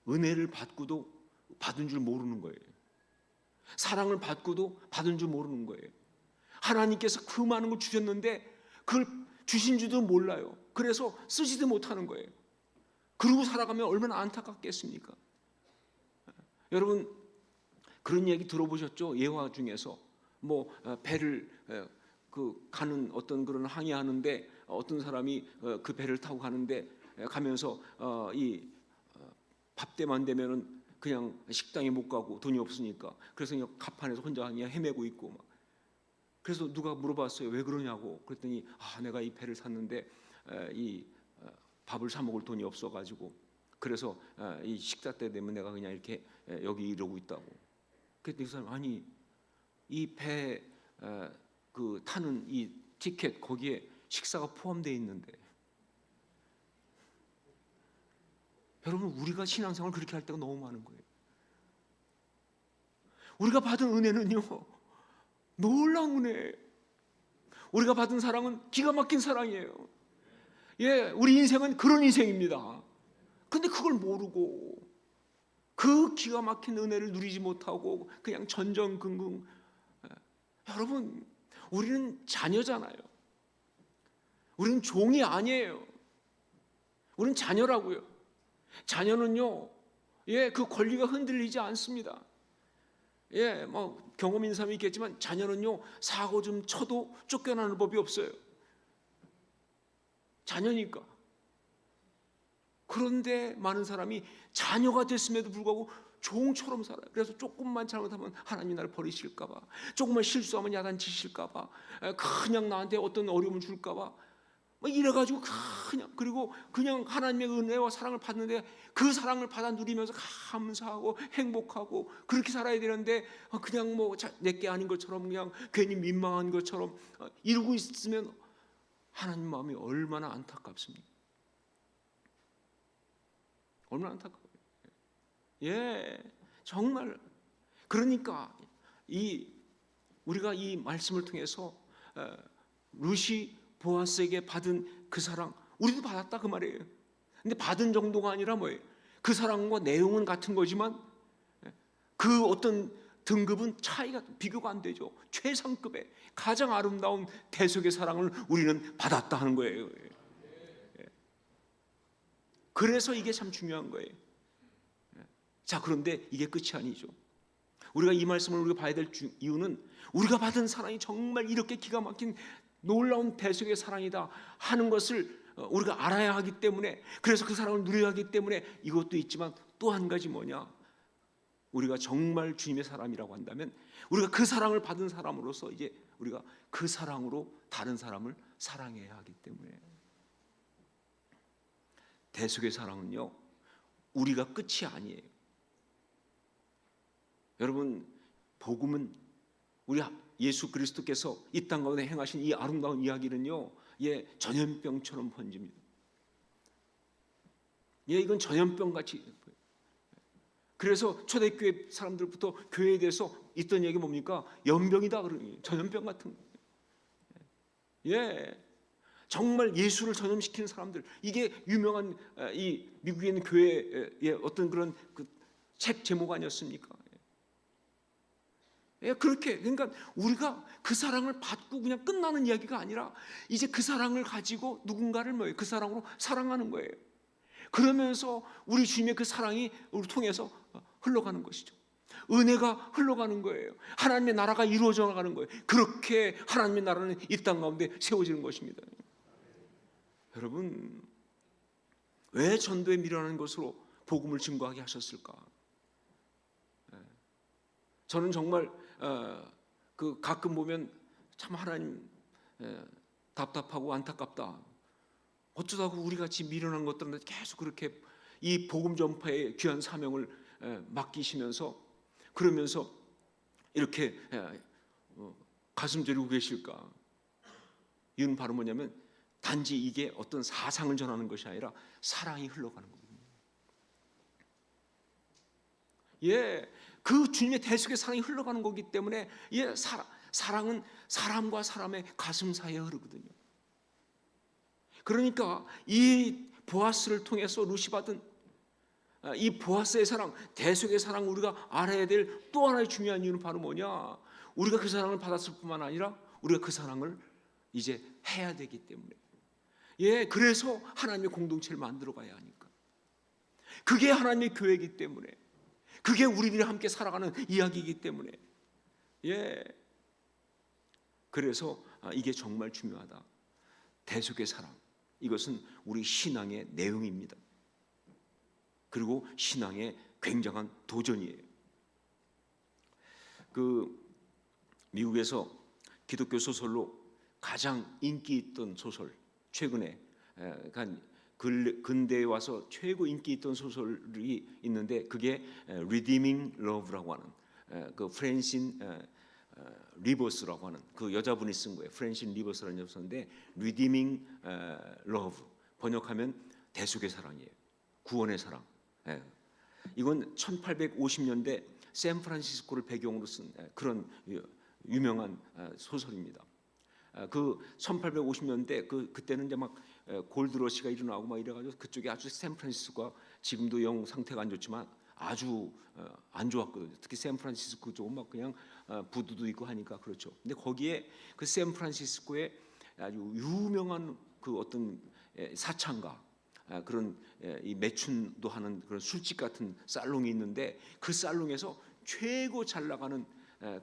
은혜를 받고도 받은 줄 모르는 거예요. 사랑을 받고도 받은 줄 모르는 거예요. 하나님께서 그 많은 걸 주셨는데 그걸 주신 줄도 몰라요. 그래서 쓰지도 못하는 거예요. 그러고 살아가면 얼마나 안타깝겠습니까? 여러분, 그런 얘기 들어보셨죠? 예화 중에서 배를 가는 어떤 그런 항해하는데 어떤 사람이 그 배를 타고 가는데 가면서 이 밥때만 되면은 그냥 식당에 못 가고 돈이 없으니까, 그래서 그냥 갑판에서 혼자 그냥 헤매고 있고 막. 그래서 누가 물어봤어요. 왜 그러냐고. 그랬더니 내가 이 배를 샀는데 이 밥을 사 먹을 돈이 없어가지고, 그래서 이 식사 때 되면 내가 그냥 이렇게 여기 이러고 있다고. 그랬더니 그 사람, 아니 이 배 그 타는 이 티켓 거기에 식사가 포함되어 있는데, 여러분 우리가 신앙생활 그렇게 할 때가 너무 많은 거예요. 우리가 받은 은혜는요 놀라운 은혜예요. 우리가 받은 사랑은 기가 막힌 사랑이에요. 예, 우리 인생은 그런 인생입니다. 근데 그걸 모르고 그 기가 막힌 은혜를 누리지 못하고 그냥 전전긍긍. 여러분 우리는 자녀잖아요. 우리는 종이 아니에요. 우리는 자녀라고요. 자녀는요, 예, 그 권리가 흔들리지 않습니다. 예, 뭐 경험 있는 사람이 있겠지만 자녀는요 사고 좀 쳐도 쫓겨나는 법이 없어요. 자녀니까. 그런데 많은 사람이 자녀가 됐음에도 불구하고 종처럼 살아요. 그래서 조금만 잘못하면 하나님이 나를 버리실까 봐, 조금만 실수하면 야단치실까 봐, 그냥 나한테 어떤 어려움을 줄까 봐, 뭐 이래가지고 그리고 그냥 하나님의 은혜와 사랑을 받는데 그 사랑을 받아 누리면서 감사하고 행복하고 그렇게 살아야 되는데 그냥 뭐 내게 아닌 것처럼 그냥 괜히 민망한 것처럼 이러고 있으면 하나님 마음이 얼마나 안타깝습니까? 얼마나 안타까워요. 예, 정말. 그러니까 우리가 이 말씀을 통해서 루시 보아스에게 받은 그 사랑 우리도 받았다 그 말이에요. 근데 받은 정도가 아니라 뭐예요? 그 사랑과 내용은 같은 거지만 그 어떤 등급은 차이가 비교가 안 되죠. 최상급의 가장 아름다운 대속의 사랑을 우리는 받았다 하는 거예요. 그래서 이게 참 중요한 거예요. 자, 그런데 이게 끝이 아니죠. 우리가 이 말씀을 우리가 봐야 될 이유는 우리가 받은 사랑이 정말 이렇게 기가 막힌 놀라운 대속의 사랑이다 하는 것을 우리가 알아야 하기 때문에, 그래서 그 사랑을 누려야 하기 때문에 이것도 있지만 또 한 가지 뭐냐, 우리가 정말 주님의 사람이라고 한다면 우리가 그 사랑을 받은 사람으로서 이제 우리가 그 사랑으로 다른 사람을 사랑해야 하기 때문에, 대속의 사랑은요 우리가 끝이 아니에요. 여러분 복음은 우리 예수 그리스도께서 이 땅 가운데 행하신 이 아름다운 이야기는요, 예, 전염병처럼 번집니다. 예, 이건 전염병같이. 그래서 초대교회 사람들부터 교회에 대해서 있던 얘기 뭡니까? 연병이다 그러니 전염병 같은 거. 예, 정말 예수를 전염시키는 사람들. 이게 유명한 이 미국에 있는 교회의 어떤 그런 그 책 제목 아니었습니까? 예, 그렇게. 그러니까 우리가 그 사랑을 받고 그냥 끝나는 이야기가 아니라 이제 그 사랑을 가지고 누군가를 뭐예요? 그 사랑으로 사랑하는 거예요. 그러면서 우리 주님의 그 사랑이 우리 통해서 흘러가는 것이죠. 은혜가 흘러가는 거예요. 하나님의 나라가 이루어져 나가는 거예요. 그렇게 하나님의 나라는 이 땅 가운데 세워지는 것입니다. 여러분, 왜 전도에 미련한 것으로 복음을 증거하게 하셨을까? 저는 정말 그 가끔 보면 참 하나님 답답하고 안타깝다. 어쩌다가 우리 같이 미련한 것들한테 계속 그렇게 이 복음 전파의 귀한 사명을 맡기시면서 그러면서 이렇게 가슴 졸이고 계실까? 이유는 바로 뭐냐면 단지 이게 어떤 사상을 전하는 것이 아니라 사랑이 흘러가는 거거든요. 예, 그 주님의 대속의 사랑이 흘러가는 거기 때문에 예, 사랑은 사람과 사람의 가슴 사이에 흐르거든요. 그러니까 이 보아스를 통해서 루시 받은 이 보아스의 사랑, 대속의 사랑, 우리가 알아야 될 또 하나의 중요한 이유는 바로 뭐냐? 우리가 그 사랑을 받았을 뿐만 아니라 우리가 그 사랑을 이제 해야 되기 때문에. 예, 그래서 하나님의 공동체를 만들어 가야 하니까. 그게 하나님의 교회이기 때문에, 그게 우리들이 함께 살아가는 이야기이기 때문에. 예, 그래서 이게 정말 중요하다. 대속의 사랑, 이것은 우리 신앙의 내용입니다. 그리고 신앙의 굉장한 도전이에요. 그 미국에서 기독교 소설로 가장 인기 있던 소설, 최근에 근대에 와서 최고 인기 있던 소설이 있는데 그게 Redeeming Love라고 하는 그 프랜신 리버스라고 하는 그 여자분이 쓴 거예요. 프랜신 리버스라는 여자인데 Redeeming Love 번역하면 대속의 사랑이에요. 구원의 사랑. 예. 이건 1850년대 샌프란시스코를 배경으로 쓴 그런 유명한 소설입니다. 그 1850년대 그때는 이제 막 골드러시가 일어나고 막 이래가지고 그쪽에 아주 샌프란시스코가 지금도 영 상태가 안 좋지만 아주 안 좋았거든요. 특히 샌프란시스코 쪽은 막 그냥 부두도 있고 하니까 그렇죠. 근데 거기에 그 샌프란시스코에 아주 유명한 그 어떤 사창가 그런 이 매춘도 하는 그런 술집 같은 살롱이 있는데 그 살롱에서 최고 잘 나가는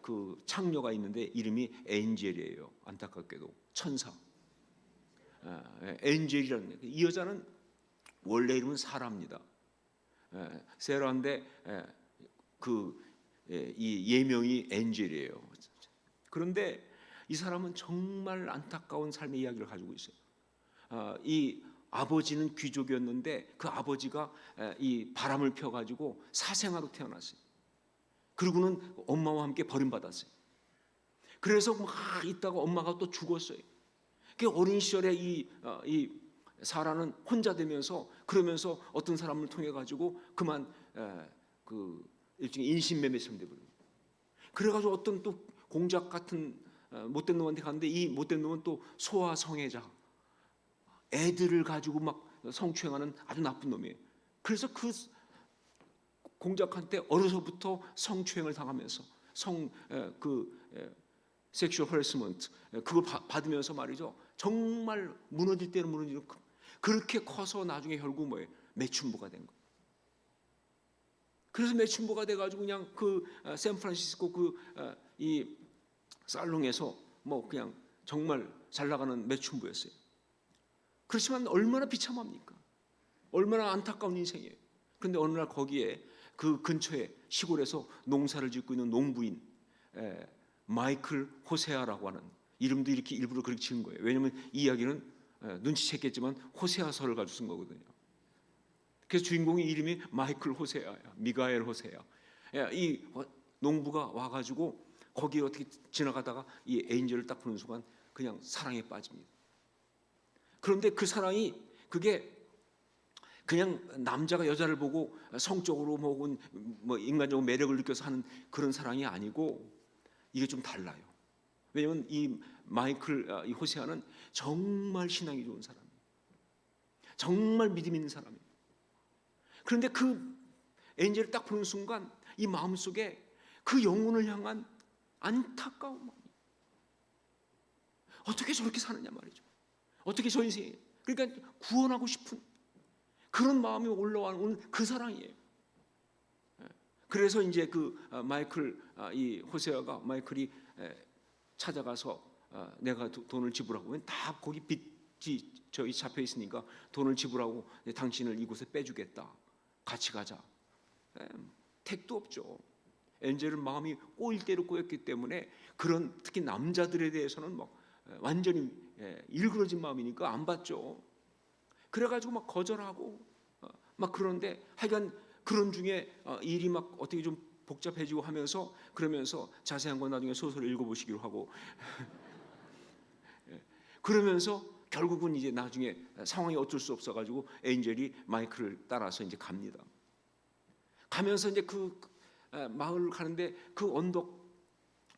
그 창녀가 있는데 이름이 엔젤이에요. 안타깝게도 천사. 엔젤이라는 이 여자는 원래 이름은 사라입니다. 세라인데 이 예명이 엔젤이에요. 그런데 이 사람은 정말 안타까운 삶의 이야기를 가지고 있어요. 이 아버지는 귀족이었는데 그 아버지가 이 바람을 펴가지고 사생아로 태어났어요. 그리고는 엄마와 함께 버림받았어요. 그래서 막 있다가 엄마가 또 죽었어요. 그 어린 시절에 이 사라는 혼자 되면서 그러면서 어떤 사람을 통해 가지고 그만 그 일종의 인신매매처럼 되버려요. 그래가지고 어떤 또 공작 같은 못된 놈한테 갔는데 이 못된 놈은 또 소아 성애자, 애들을 가지고 막 성추행하는 아주 나쁜 놈이에요. 그래서 그 공작한테 어려서부터 성추행을 당하면서 섹슈얼 허래스먼트 그걸 받으면서 말이죠. 정말 무너질 때는 무너지고 그렇게 커서 나중에 결국 뭐예요? 매춘부가 된 거예요. 그래서 매춘부가 돼가지고 그냥 그 샌프란시스코 이 살롱에서 뭐 그냥 정말 잘 나가는 매춘부였어요. 그렇지만 얼마나 비참합니까? 얼마나 안타까운 인생이에요. 그런데 어느 날 거기에 그 근처에 시골에서 농사를 짓고 있는 농부인 마이클 호세아라고 하는 이름도 이렇게 일부러 그렇게 지은 거예요. 왜냐하면 이 이야기는 눈치챘겠지만 호세아서를 가지고 쓴 거거든요. 그래서 주인공의 이름이 마이클 호세아야, 미가엘 호세아. 이 농부가 와가지고 거기에 어떻게 지나가다가 이 엔젤을 딱 보는 순간 그냥 사랑에 빠집니다. 그런데 그 사랑이 그게 그냥 남자가 여자를 보고 성적으로 혹은 뭐 인간적으로 매력을 느껴서 하는 그런 사랑이 아니고 이게 좀 달라요. 왜냐하면 이 마이클 이 호세아는 정말 신앙이 좋은 사람이에요. 정말 믿음 있는 사람이에요. 그런데 그 엔젤을 딱 보는 순간 이 마음속에 그 영혼을 향한 안타까운 마음이 어떻게 저렇게 사느냐 말이죠. 어떻게 저 인생에 그러니까 구원하고 싶은 그런 마음이 올라오는 그 사랑이에요. 그래서 이제 그 마이클 이 호세아가 마이클이 찾아가서 내가 돈을 지불하고 다 거기 빚이 저기 잡혀 있으니까 돈을 지불하고 당신을 이곳에 빼주겠다. 같이 가자. 택도 없죠. 엔젤은 마음이 꼬일 대로 꼬였기 때문에 그런 특히 남자들에 대해서는 막 완전히 일그러진 마음이니까 안 받죠. 그래가지고 막 거절하고 막 그런데 하여간 그런 중에 일이 막 어떻게 좀 복잡해지고 하면서 그러면서 자세한 건 나중에 소설을 읽어보시기로 하고 그러면서 결국은 이제 나중에 상황이 어쩔 수 없어가지고 엔젤이 마이클을 따라서 이제 갑니다. 가면서 이제 그 마을을 가는데 그 언덕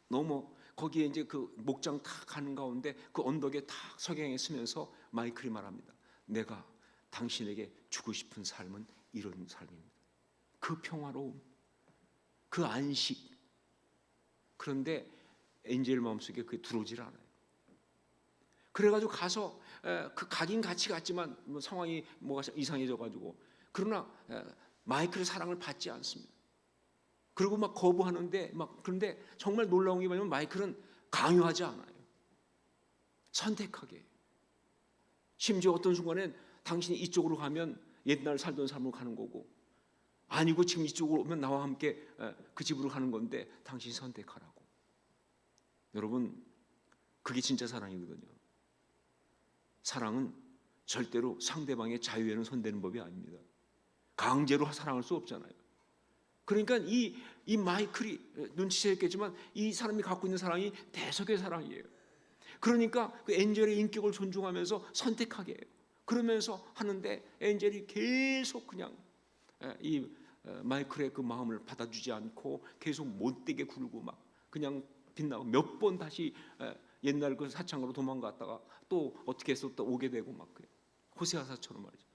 넘어 거기에 이제 그 목장 탁 가는 가운데 그 언덕에 탁 석양에 서면서 마이클이 말합니다. 내가 당신에게 주고 싶은 삶은 이런 삶입니다. 그 평화로움, 그 안식. 그런데 엔젤 마음속에 그게 들어오질 않아요. 그래가지고 가서 그 가긴 같이 갔지만 뭐 상황이 뭐가 이상해져가지고 그러나 마이클의 사랑을 받지 않습니다. 그리고 막 거부하는데 막 그런데 정말 놀라운 게 뭐냐면 마이클은 강요하지 않아요. 선택하게. 심지어 어떤 순간엔 당신이 이쪽으로 가면 옛날 살던 삶으로 가는 거고 아니고 지금 이쪽으로 오면 나와 함께 그 집으로 가는 건데 당신이 선택하라고. 여러분 그게 진짜 사랑이거든요. 사랑은 절대로 상대방의 자유에는 손대는 법이 아닙니다. 강제로 사랑할 수 없잖아요. 그러니까 이 마이클이 눈치채겠지만 이 사람이 갖고 있는 사랑이 대속의 사랑이에요. 그러니까 그 엔젤의 인격을 존중하면서 선택하게 해요. 그러면서 하는데 엔젤이 계속 그냥 이 마이클의 그 마음을 받아주지 않고 계속 못되게 굴고 막 그냥 빛나고 몇 번 다시 옛날 그 사창으로 도망갔다가 또 어떻게 해서 또 오게 되고 막 그래요. 호세아사처럼 말이죠.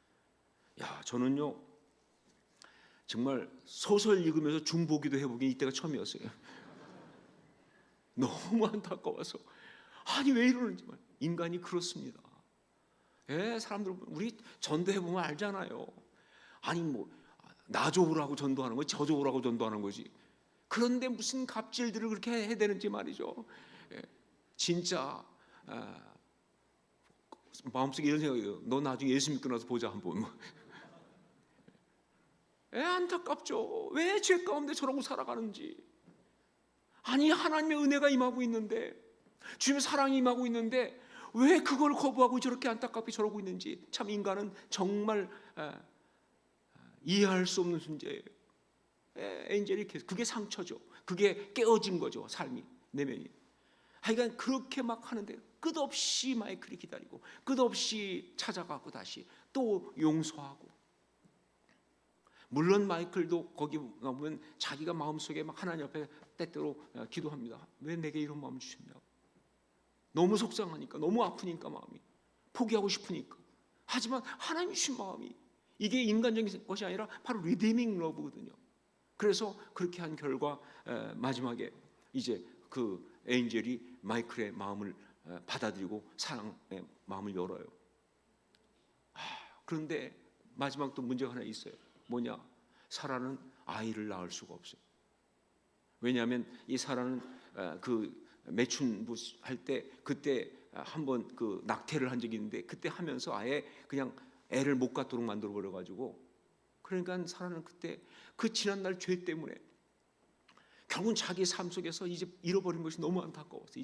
야, 저는요 정말 소설 읽으면서 중보기도 해보긴 이때가 처음이었어요. 너무 안타까워서 아니 왜 이러는지 말. 인간이 그렇습니다. 예, 사람들 우리 전도해 보면 알잖아요. 아니 뭐 나 좋으라고 전도하는 거지 저 좋으라고 전도하는 거지. 그런데 무슨 갑질들을 그렇게 해야 되는지 말이죠. 예, 진짜 마음속에 이런 생각이에요. 너 나중에 예수 믿고 나서 보자 한번. 안타깝죠. 왜 죄 가운데 저러고 살아가는지. 아니 하나님의 은혜가 임하고 있는데 주님의 사랑이 임하고 있는데 왜 그걸 거부하고 저렇게 안타깝게 저러고 있는지. 참 인간은 정말 이해할 수 없는 존재예요. 엔젤이 계속 그게 상처죠. 그게 깨어진 거죠. 삶이 내면이. 하여간 그렇게 막 하는데 끝없이 마이클이 기다리고 끝없이 찾아가고 다시 또 용서하고. 물론 마이클도 거기 가보면 자기가 마음속에 막 하나님 앞에 때때로 기도합니다. 왜 내게 이런 마음을 주셨냐고. 너무 속상하니까 너무 아프니까 마음이 포기하고 싶으니까. 하지만 하나님이 주신 마음이 이게 인간적인 것이 아니라 바로 리디밍 러브거든요. 그래서 그렇게 한 결과 마지막에 이제 그 엔젤이 마이클의 마음을 받아들이고 사랑의 마음을 열어요. 그런데 마지막 또 문제가 하나 있어요. 뭐냐? 사라는 아이를 낳을 수가 없어요. 왜냐하면 이 사라는 그 매춘부 할 때 그때 한번 그 낙태를 한 적이 있는데 그때 하면서 아예 그냥 애를 못 갖도록 만들어 버려 가지고 그러니까 사라는 그때 그 지난날 죄 때문에 결국은 자기 삶 속에서 이제 잃어버린 것이 너무 안타까워서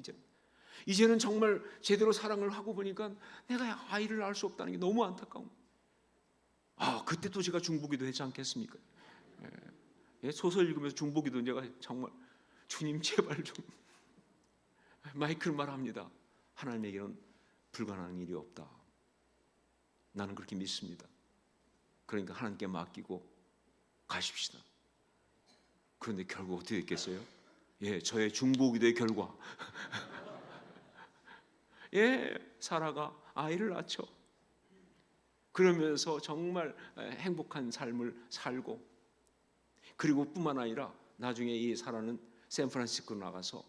이제는 정말 제대로 사랑을 하고 보니까 내가 아이를 낳을 수 없다는 게 너무 안타까운. 그때 또 제가 중보기도 했지 않겠습니까? 소설 읽으면서 중보기도 제가 정말 주님 제발 좀. 마이클 말합니다. 하나님에게는 불가능한 일이 없다. 나는 그렇게 믿습니다. 그러니까 하나님께 맡기고 가십시다. 그런데 결국 어떻게 됐겠어요? 저의 중보기도의 결과 사라가 아이를 낳죠. 그러면서 정말 행복한 삶을 살고 그리고 뿐만 아니라 나중에 이 사라는 샌프란시스코로 나가서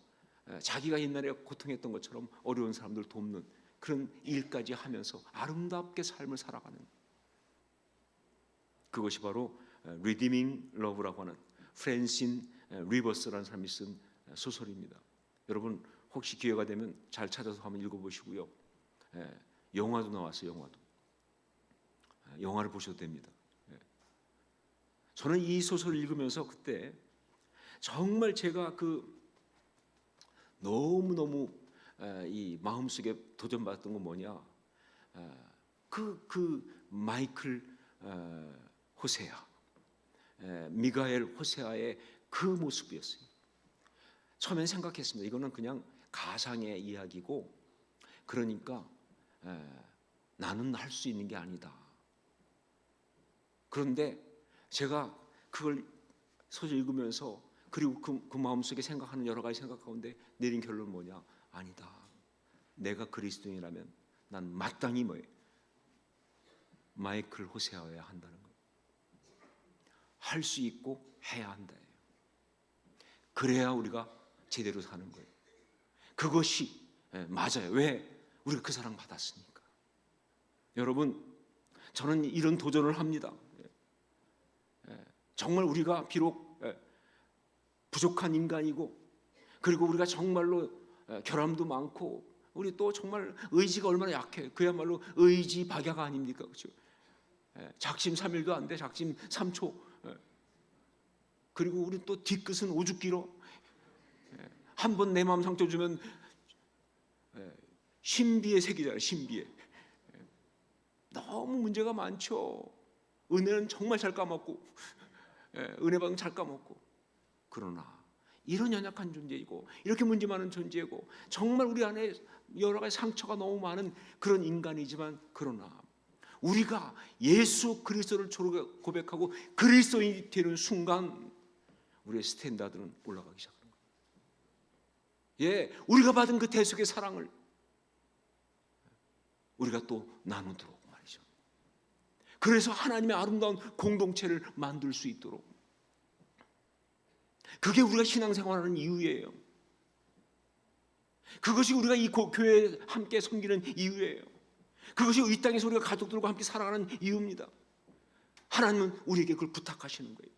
자기가 옛날에 고통했던 것처럼 어려운 사람들 돕는 그런 일까지 하면서 아름답게 삶을 살아가는 그것이 바로 리디밍 러브라고 하는 프랜신 리버스라는 사람이 쓴 소설입니다. 여러분 혹시 기회가 되면 잘 찾아서 한번 읽어보시고요. 영화도 나왔어요. 영화를 보셔도 됩니다. 저는 이 소설을 읽으면서 그때 정말 제가 너무너무 이 마음속에 도전받았던 건 뭐냐, 그 마이클 호세아, 미가엘 호세아의 그 모습이었어요. 처음엔 생각했습니다. 이거는 그냥 가상의 이야기고 그러니까 나는 할 수 있는 게 아니다. 그런데 제가 그걸 소설 읽으면서 그리고 그 마음속에 생각하는 여러 가지 생각 가운데 내린 결론은 뭐냐? 아니다. 내가 그리스도인이라면 난 마땅히 마이클 호세아여야 한다는 거예요. 할 수 있고 해야 한다. 그래야 우리가 제대로 사는 거예요. 그것이 맞아요. 왜? 우리가 그 사랑 받았으니까. 여러분, 저는 이런 도전을 합니다. 정말 우리가 비록 부족한 인간이고 그리고 우리가 정말로 결함도 많고 우리 또 정말 의지가 얼마나 약해. 그야말로 의지 박야가 아닙니까? 그렇죠? 작심삼일도 안 돼. 작심 3초. 그리고 우리 또 뒤끝은 오죽 길어. 한 번 내 마음 상처 주면 신비의 색이잖아요. 신비의. 너무 문제가 많죠. 은혜는 정말 잘 까먹고 은혜 받은 잘 까먹고. 그러나 이런 연약한 존재이고 이렇게 문제 많은 존재이고 정말 우리 안에 여러 가지 상처가 너무 많은 그런 인간이지만, 그러나 우리가 예수 그리스도를 고백하고 그리스도인이 되는 순간 우리의 스탠다드는 올라가기 시작하는 거예요. 우리가 받은 그 대속의 사랑을 우리가 또 나누도록 말이죠. 그래서 하나님의 아름다운 공동체를 만들 수 있도록, 그게 우리가 신앙생활하는 이유예요. 그것이 우리가 이 교회에 함께 섬기는 이유예요. 그것이 이 땅에서 우리가 가족들과 함께 살아가는 이유입니다. 하나님은 우리에게 그걸 부탁하시는 거예요.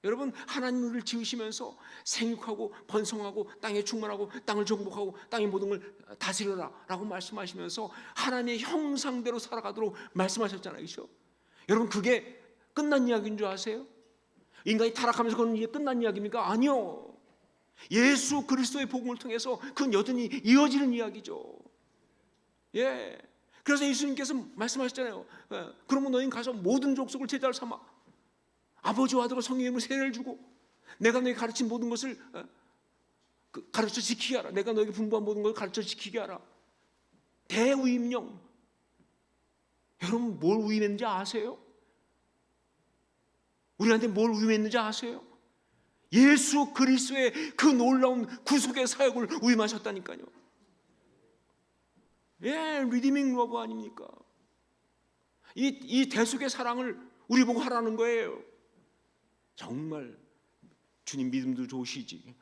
여러분, 하나님 우리를 지으시면서 생육하고 번성하고 땅에 충만하고 땅을 정복하고 땅의 모든 걸 다스려라 라고 말씀하시면서 하나님의 형상대로 살아가도록 말씀하셨잖아요. 그렇죠? 여러분, 그게 끝난 이야기인 줄 아세요? 인간이 타락하면서 그건 이게 끝난 이야기입니까? 아니요. 예수 그리스도의 복음을 통해서 그건 여전히 이어지는 이야기죠. 그래서 예수님께서 말씀하셨잖아요. 그러면 너희는 가서 모든 족속을 제자로 삼아 아버지와 아들과 성령의 이름으로 세례를 주고 내가 너에게 가르친 모든 것을 가르쳐 지키게 하라. 내가 너에게 분부한 모든 것을 가르쳐 지키게 하라. 대위임령. 여러분, 뭘 위임했는지 아세요? 우리한테 뭘 위임했는지 아세요? 예수 그리스도의 그 놀라운 구속의 사역을 위임하셨다니까요. 리디밍 러브 아닙니까? 이 대속의 사랑을 우리 보고 하라는 거예요. 정말 주님 믿음도 좋으시지.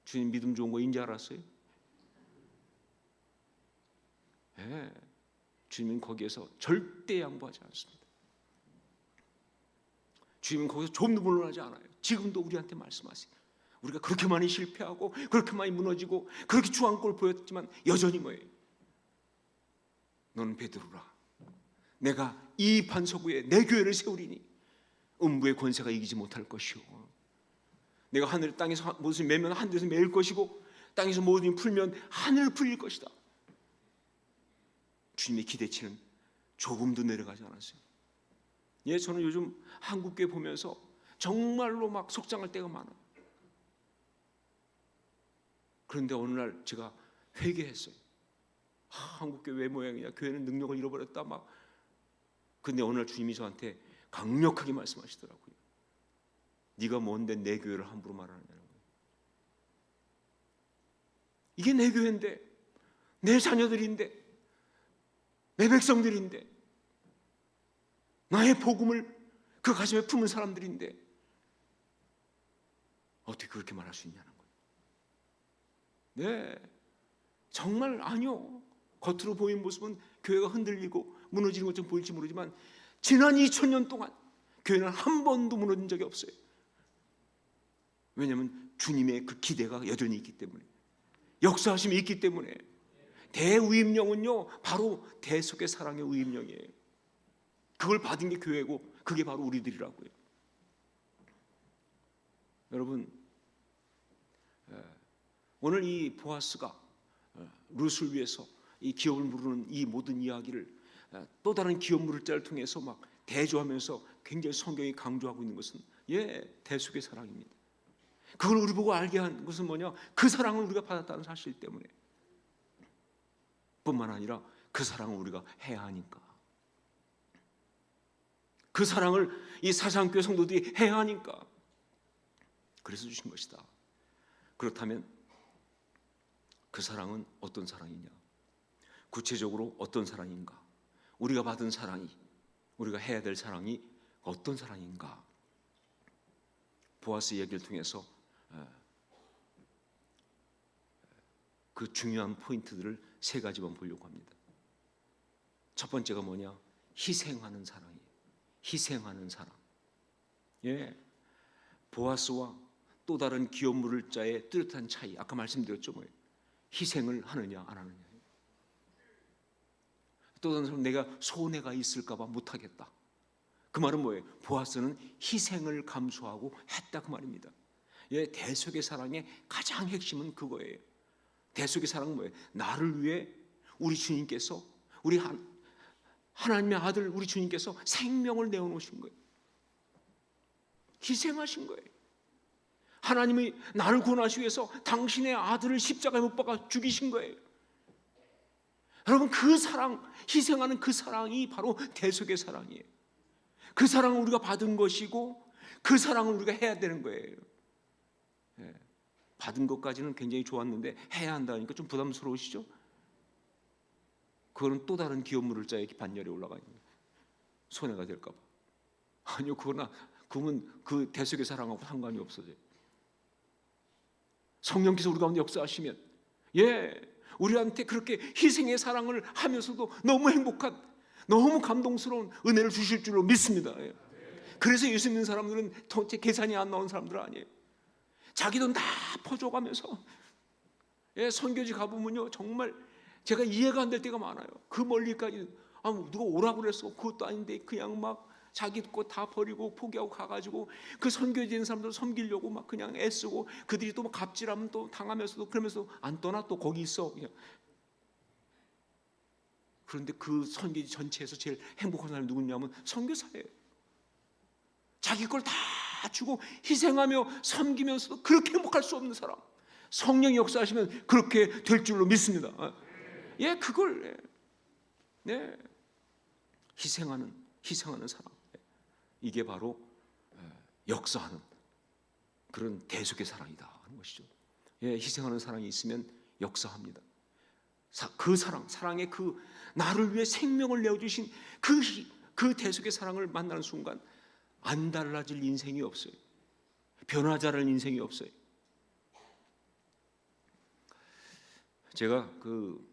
주님 믿음 좋은 거 인지 알았어요? 주님은 거기에서 절대 양보하지 않습니다. 주님은 거기서 좀도 물러나지 않아요. 지금도 우리한테 말씀하세요. 우리가 그렇게 많이 실패하고 그렇게 많이 무너지고 그렇게 추한 꼴 보였지만 여전히 뭐예요? 너는 베드로라. 내가 이 반석 위에 내 교회를 세우리니 음부의 권세가 이기지 못할 것이오. 내가 하늘 땅에서 무엇을 매면 하늘에서 매일 것이고 땅에서 모든 풀면 하늘 풀릴 것이다. 주님의 기대치는 조금도 내려가지 않았어요. 저는 요즘 한국교회 보면서 정말로 막 속상할 때가 많아요. 그런데 어느 날 제가 회개했어요. 한국교회 왜 모양이냐? 교회는 능력을 잃어버렸다 막. 근데 어느 날 주님이 저한테 강력하게 말씀하시더라고요. 네가 뭔데 내 교회를 함부로 말하느냐는 거예요. 이게 내 교회인데, 내 자녀들인데, 내 백성들인데, 나의 복음을 그 가슴에 품은 사람들인데 어떻게 그렇게 말할 수 있냐는 거예요. 정말 아니요. 겉으로 보이는 모습은 교회가 흔들리고 무너지는 것처럼 보일지 모르지만 지난 2000년 동안 교회는 한 번도 무너진 적이 없어요. 왜냐하면 주님의 그 기대가 여전히 있기 때문에, 역사하심이 있기 때문에. 대위임령은요 바로 대속의 사랑의 위임령이에요. 그걸 받은 게 교회고 그게 바로 우리들이라고요. 여러분, 오늘 이 보아스가 룻을 위해서 이 기업을 물으는 이 모든 이야기를 또 다른 기업 물을 자를 통해서 막 대조하면서 굉장히 성경이 강조하고 있는 것은 대속의 사랑입니다. 그걸 우리 보고 알게 한 것은 뭐냐? 그 사랑을 우리가 받았다는 사실 때문에, 뿐만 아니라 그 사랑을 우리가 해야 하니까, 그 사랑을 이 사상교회 성도들이 해야 하니까 그래서 주신 것이다. 그렇다면 그 사랑은 어떤 사랑이냐? 구체적으로 어떤 사랑인가? 우리가 받은 사랑이, 우리가 해야 될 사랑이 어떤 사랑인가? 보아스 얘기를 통해서 그 중요한 포인트들을 세 가지만 보려고 합니다. 첫 번째가 뭐냐? 희생하는 사랑이에요. 희생하는 사랑. 보아스와 또 다른 기업 물을 자의 뚜렷한 차이, 아까 말씀드렸죠. 뭐예요? 희생을 하느냐 안 하느냐. 또 다른 사람, 내가 손해가 있을까 봐 못하겠다. 그 말은 뭐예요? 보아스는 희생을 감수하고 했다 그 말입니다. 대속의 사랑의 가장 핵심은 그거예요. 대속의 사랑은 뭐예요? 나를 위해 우리 주님께서, 우리 하나님의 아들 우리 주님께서 생명을 내어놓으신 거예요. 희생하신 거예요. 하나님이 나를 구원하시기 위해서 당신의 아들을 십자가에 못 박아 죽이신 거예요. 여러분, 그 사랑, 희생하는 그 사랑이 바로 대속의 사랑이에요. 그 사랑을 우리가 받은 것이고 그 사랑을 우리가 해야 되는 거예요. 예. 받은 것까지는 굉장히 좋았는데 해야 한다니까 좀 부담스러우시죠? 그거는 또 다른 기업물을 자의 반열에 올라가 있는 거예요. 손해가 될까 봐. 아니요, 그건 그 대속의 사랑하고 상관이 없어져요. 성령께서 우리 가운데 역사하시면, 우리한테 그렇게 희생의 사랑을 하면서도 너무 행복한, 너무 감동스러운 은혜를 주실 줄로 믿습니다. 그래서 예수 믿는 사람들은 도대체 계산이 안 나온 사람들 아니에요. 자기 돈 다 퍼줘가면서, 선교지 가보면요, 정말 제가 이해가 안 될 때가 많아요. 그 멀리까지 누가 오라고 그랬어. 그것도 아닌데 그냥 막 자기 것 다 버리고 포기하고 가가지고 그 선교지 있는 사람들 섬기려고 막 그냥 애쓰고, 그들이 또 막 갑질하면 또 당하면서도 그러면서 안 떠나, 또 거기 있어 그냥. 그런데 그 선교지 전체에서 제일 행복한 사람이 누구냐면 선교사예요. 자기 걸 다 주고 희생하며 섬기면서도 그렇게 행복할 수 없는 사람, 성령이 역사하시면 그렇게 될 줄로 믿습니다. 그걸 희생하는 사람, 이게 바로 역사하는 그런 대속의 사랑이다 하는 것이죠. 희생하는 사랑이 있으면 역사합니다. 그 사랑의 그 나를 위해 생명을 내어주신 그 대속의 사랑을 만나는 순간 안 달라질 인생이 없어요. 변화자랄 인생이 없어요. 제가 그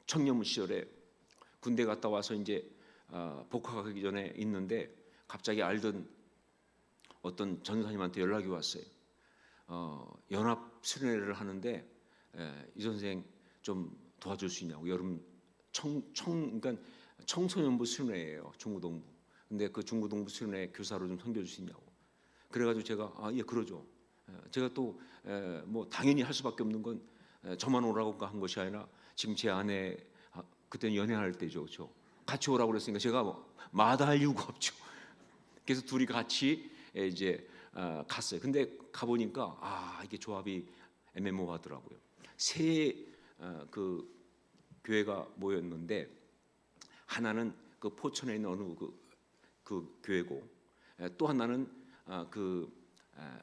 청년 시절에 군대 갔다 와서 이제 복학하기 전에 있는데 갑자기 알던 어떤 전사님한테 연락이 왔어요. 연합 수련회를 하는데 이 선생 좀 도와줄 수 있냐고. 여름 그러니까 청소년부 수련회예요, 중고등부. 근데 그 중고등부 수련회 교사로 좀 섬겨줄 수 있냐고. 그래가지고 제가 그러죠. 제가 또 뭐 당연히 할 수밖에 없는 건 저만 오라고 한 것이 아니라 지금 제 아내, 그때는 연애할 때죠, 그렇죠? 같이 오라고 그랬으니까 제가 마다할 이유가 없죠. 그래서 둘이 같이 이제 갔어요. 근데 가보니까 이게 조합이 애매모호하더라고요. 세 그 교회가 모였는데 하나는 그 포천에 있는 어느 그 교회고, 또 하나는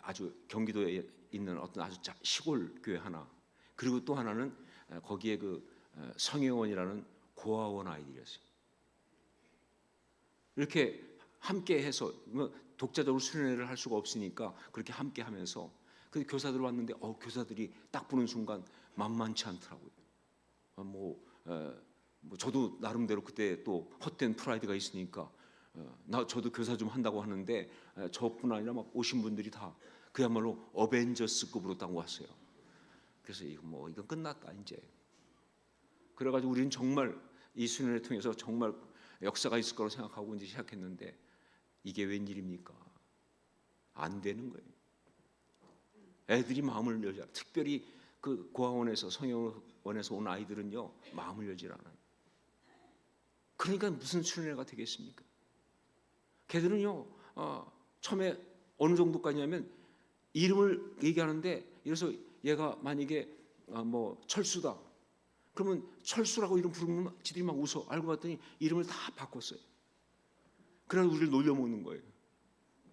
아주 경기도에 있는 어떤 아주 시골 교회 하나, 그리고 또 하나는 거기에 그 성혜원이라는 고아원 아이들이었어요. 이렇게 함께 해서 독자적으로 수련회를 할 수가 없으니까 그렇게 함께 하면서 그 교사들 왔는데 교사들이 딱 보는 순간 만만치 않더라고요. 저도 나름대로 그때 또 헛된 프라이드가 있으니까 저도 교사 좀 한다고 하는데 저뿐 아니라 막 오신 분들이 다 그야말로 어벤져스급으로 딱 왔어요. 그래서 이건 끝났다 이제. 그래가지고 우리는 정말 이 수련회를 통해서 정말 역사가 있을 거라고 생각하고 이제 시작했는데 이게 웬일입니까? 안 되는 거예요. 애들이 마음을 열지 않아요. 특별히 그 고아원에서 성형원에서 온 아이들은요 마음을 열지 않아요. 그러니까 무슨 수련회가 되겠습니까? 걔들은요 처음에 어느 정도까지냐면 이름을 얘기하는데, 그래서 얘가 만약에 철수다 그러면 철수라고 이름 부르면 지들이 막 웃어. 알고 봤더니 이름을 다 바꿨어요. 그래서 우리를 놀려먹는 거예요.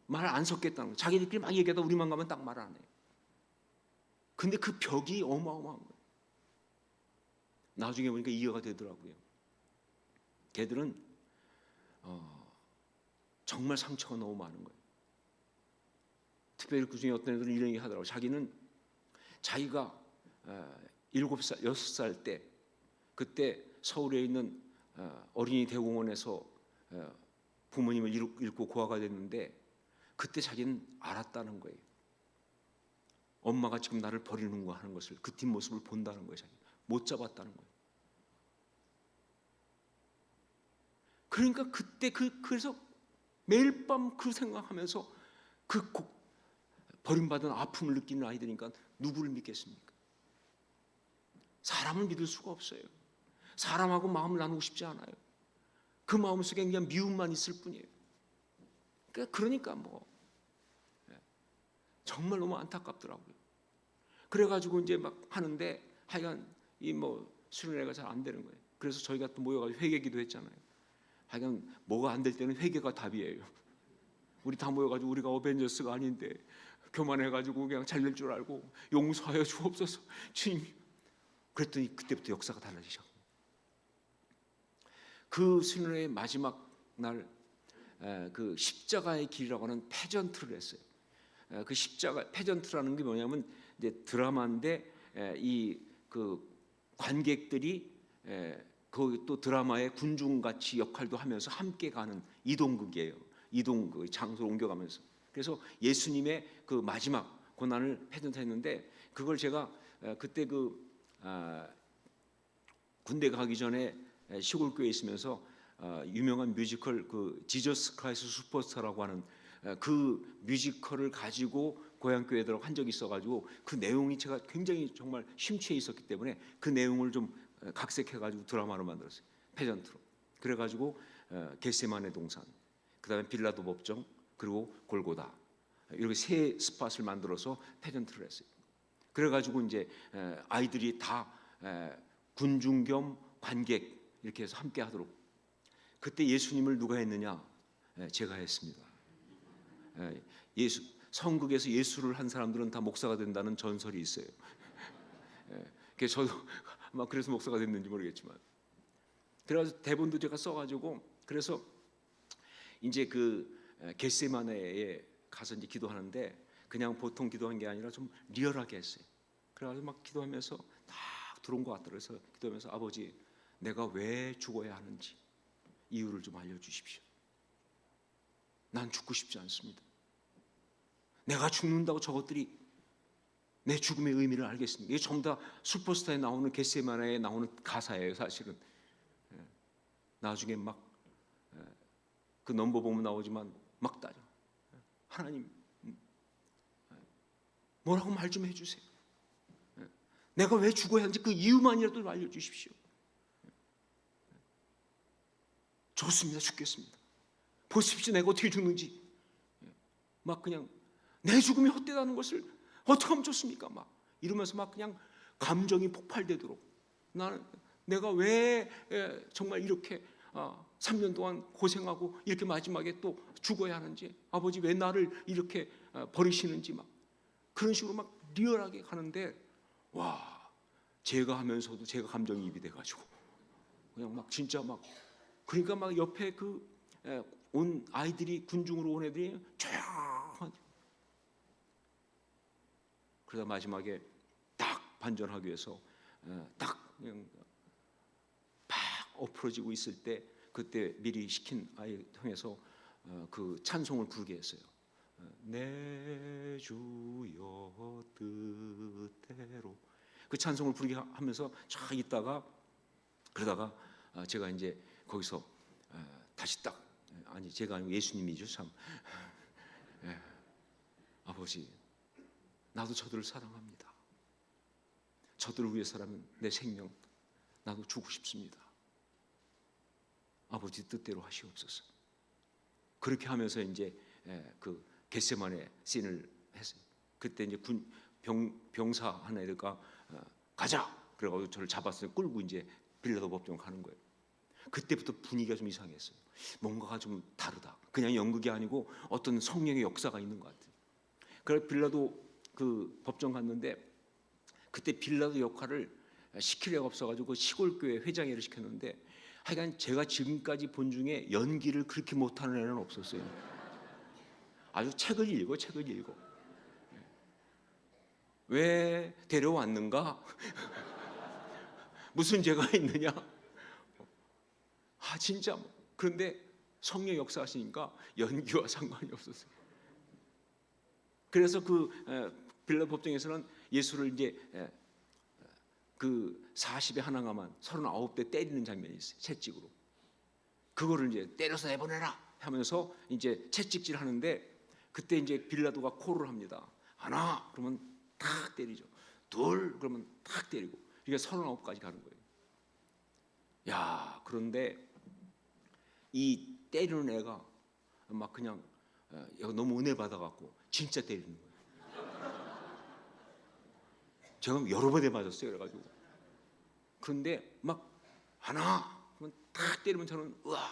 말 안 섞겠다는 거예요. 자기들끼리 막 얘기하다 우리만 가면 딱 말 안 해요. 근데 그 벽이 어마어마한 거예요. 나중에 보니까 이해가 되더라고요. 걔들은 정말 상처가 너무 많은 거예요. 특별히 그 중에 어떤 애들은 이런 얘기 하더라고요. 자기는 자기가 7살, 6살 때 그때 서울에 있는 어린이 대공원에서 부모님을 잃고 고아가 됐는데 그때 자기는 알았다는 거예요. 엄마가 지금 나를 버리는가 하는 것을, 그 뒷모습을 본다는 거예요. 자기 못 잡았다는 거예요. 그러니까 그때 그래서 매일 밤 그 생각하면서 버림받은 아픔을 느끼는 아이들이니까 누구를 믿겠습니까? 사람을 믿을 수가 없어요. 사람하고 마음을 나누고 싶지 않아요. 그 마음속에 그냥 미움만 있을 뿐이에요. 그러니까 뭐 정말 너무 안타깝더라고요. 그래가지고 이제 막 하는데 하여간 이 뭐 수련회가 잘 안 되는 거예요. 그래서 저희가 또 모여가지고 회개기도 했잖아요. 하여간 뭐가 안 될 때는 회개가 답이에요. 우리 다 모여가지고 우리가 어벤져스가 아닌데 교만해가지고 그냥 잘 될 줄 알고 용서하여 주옵소서 주님. 그랬더니 그때부터 역사가 달라지죠. 그 수련회의 마지막 날 그 십자가의 길이라고 하는 패전트를 했어요. 그 십자가 패전트라는 게 뭐냐면 이제 드라마인데 이 그 관객들이 거기 또 드라마의 군중같이 역할도 하면서 함께 가는 이동극이에요. 이동 그 장소를 옮겨가면서. 그래서 예수님의 그 마지막 고난을 패전트했는데 그걸 제가 그때 군대 가기 전에 시골 교회에 있으면서 유명한 뮤지컬 그 지저스 크라이스트 슈퍼스타라고 하는 그 뮤지컬을 가지고 고향 교회들하고 한 적이 있어가지고 그 내용이 제가 굉장히 정말 심취해 있었기 때문에 그 내용을 좀 각색해가지고 드라마로 만들었어요. 패전트로. 그래가지고 겟세마네 동산, 그다음에 빌라도 법정, 그리고 골고다 이렇게 세 스팟을 만들어서 패전트를 했어요. 그래가지고 이제 아이들이 다 군중 겸 관객 이렇게 해서 함께 하도록. 그때 예수님을 누가 했느냐? 제가 했습니다. 성극에서 예수를 한 사람들은 다 목사가 된다는 전설이 있어요. 그래서 저도 아마 그래서 목사가 됐는지 모르겠지만, 그래서 대본도 제가 써가지고 그래서 이제 그 겟세마네에 가서 이제 기도하는데 그냥 보통 기도한 게 아니라 좀 리얼하게 했어요. 그래가지고 막 기도하면서 딱 들어온 것 같더라고요. 그래서 기도하면서 아버지, 내가 왜 죽어야 하는지 이유를 좀 알려주십시오. 난 죽고 싶지 않습니다. 내가 죽는다고 저것들이 내 죽음의 의미를 알겠습니다. 이게 전부 다 슈퍼스타에 나오는 겟세마네에 나오는 가사예요, 사실은. 나중에 막 그 넘버 보면 나오지만 막 따져. 하나님, 뭐라고 말 좀 해주세요. 내가 왜 죽어야 하는지 그 이유만이라도 알려주십시오. 좋습니다. 죽겠습니다. 보십시오. 내가 어떻게 죽는지. 막 그냥 내 죽음이 헛되다는 것을 어떻게 하면 좋습니까? 막 이러면서 막 그냥 감정이 폭발되도록 내가 왜 정말 이렇게 3년 동안 고생하고 이렇게 마지막에 또 죽어야 하는지, 아버지 왜 나를 이렇게 버리시는지 막 그런 식으로 막 리얼하게 가는데, 와, 제가 하면서도 제가 감정이입이 돼가지고 그냥 막 진짜 막, 그러니까 막 옆에 온 아이들이, 군중으로 온 애들이 조용하죠. 그러다 마지막에 딱 반전하기 위해서 딱 그냥 팍 엎어지고 있을 때, 그때 미리 시킨 아이 통해서 그 찬송을 부르게 했어요. 내 주여 뜻대로. 그 찬송을 부르게 하면서 쫙 있다가, 그러다가 제가 이제 거기서 다시 딱, 아니 제가 아니고 예수님이죠 참. 아버지, 나도 저들을 사랑합니다. 저들을 위해서라면 내 생명 나도 주고 싶습니다. 아버지 뜻대로 하시옵소서. 그렇게 하면서 이제 그 겟세마네 씬을 했어요. 그때 이제 병사 하나 애들가 가자 그래가지고 저를 잡았어요. 끌고 이제 빌라도 법정 가는 거예요. 그때부터 분위기가 좀 이상했어요. 뭔가가 좀 다르다. 그냥 연극이 아니고 어떤 성령의 역사가 있는 것 같아요. 그래서 빌라도 그 법정 갔는데, 그때 빌라도 역할을 시킬 애가 없어가지고 시골교회 회장회를 시켰는데, 하여간 제가 지금까지 본 중에 연기를 그렇게 못하는 애는 없었어요. 아주 책을 읽어. 왜 데려왔는가? 무슨 죄가 있느냐? 진짜. 그런데 성령 역사하시니까 연기와 상관이 없었어요. 그래서 그 빌라 법정에서는 예수를 이제 그 40에 하나가만 39대 때리는 장면이 있어요. 채찍으로. 그거를 이제 때려서 내보내라 하면서 이제 채찍질 하는데, 그때 이제 빌라도가 콜을 합니다. 하나 그러면 탁 때리죠. 둘 그러면 탁 때리고, 이게 39까지 가는 거예요. 야, 그런데 이 때리는 애가 막 그냥 얘가 너무 은혜 받아갖고 진짜 때리는 거예요. 제가 여러 번에 맞았어요. 그래가지고 그런데 막 하나 그러면 딱 때리면 저는 으악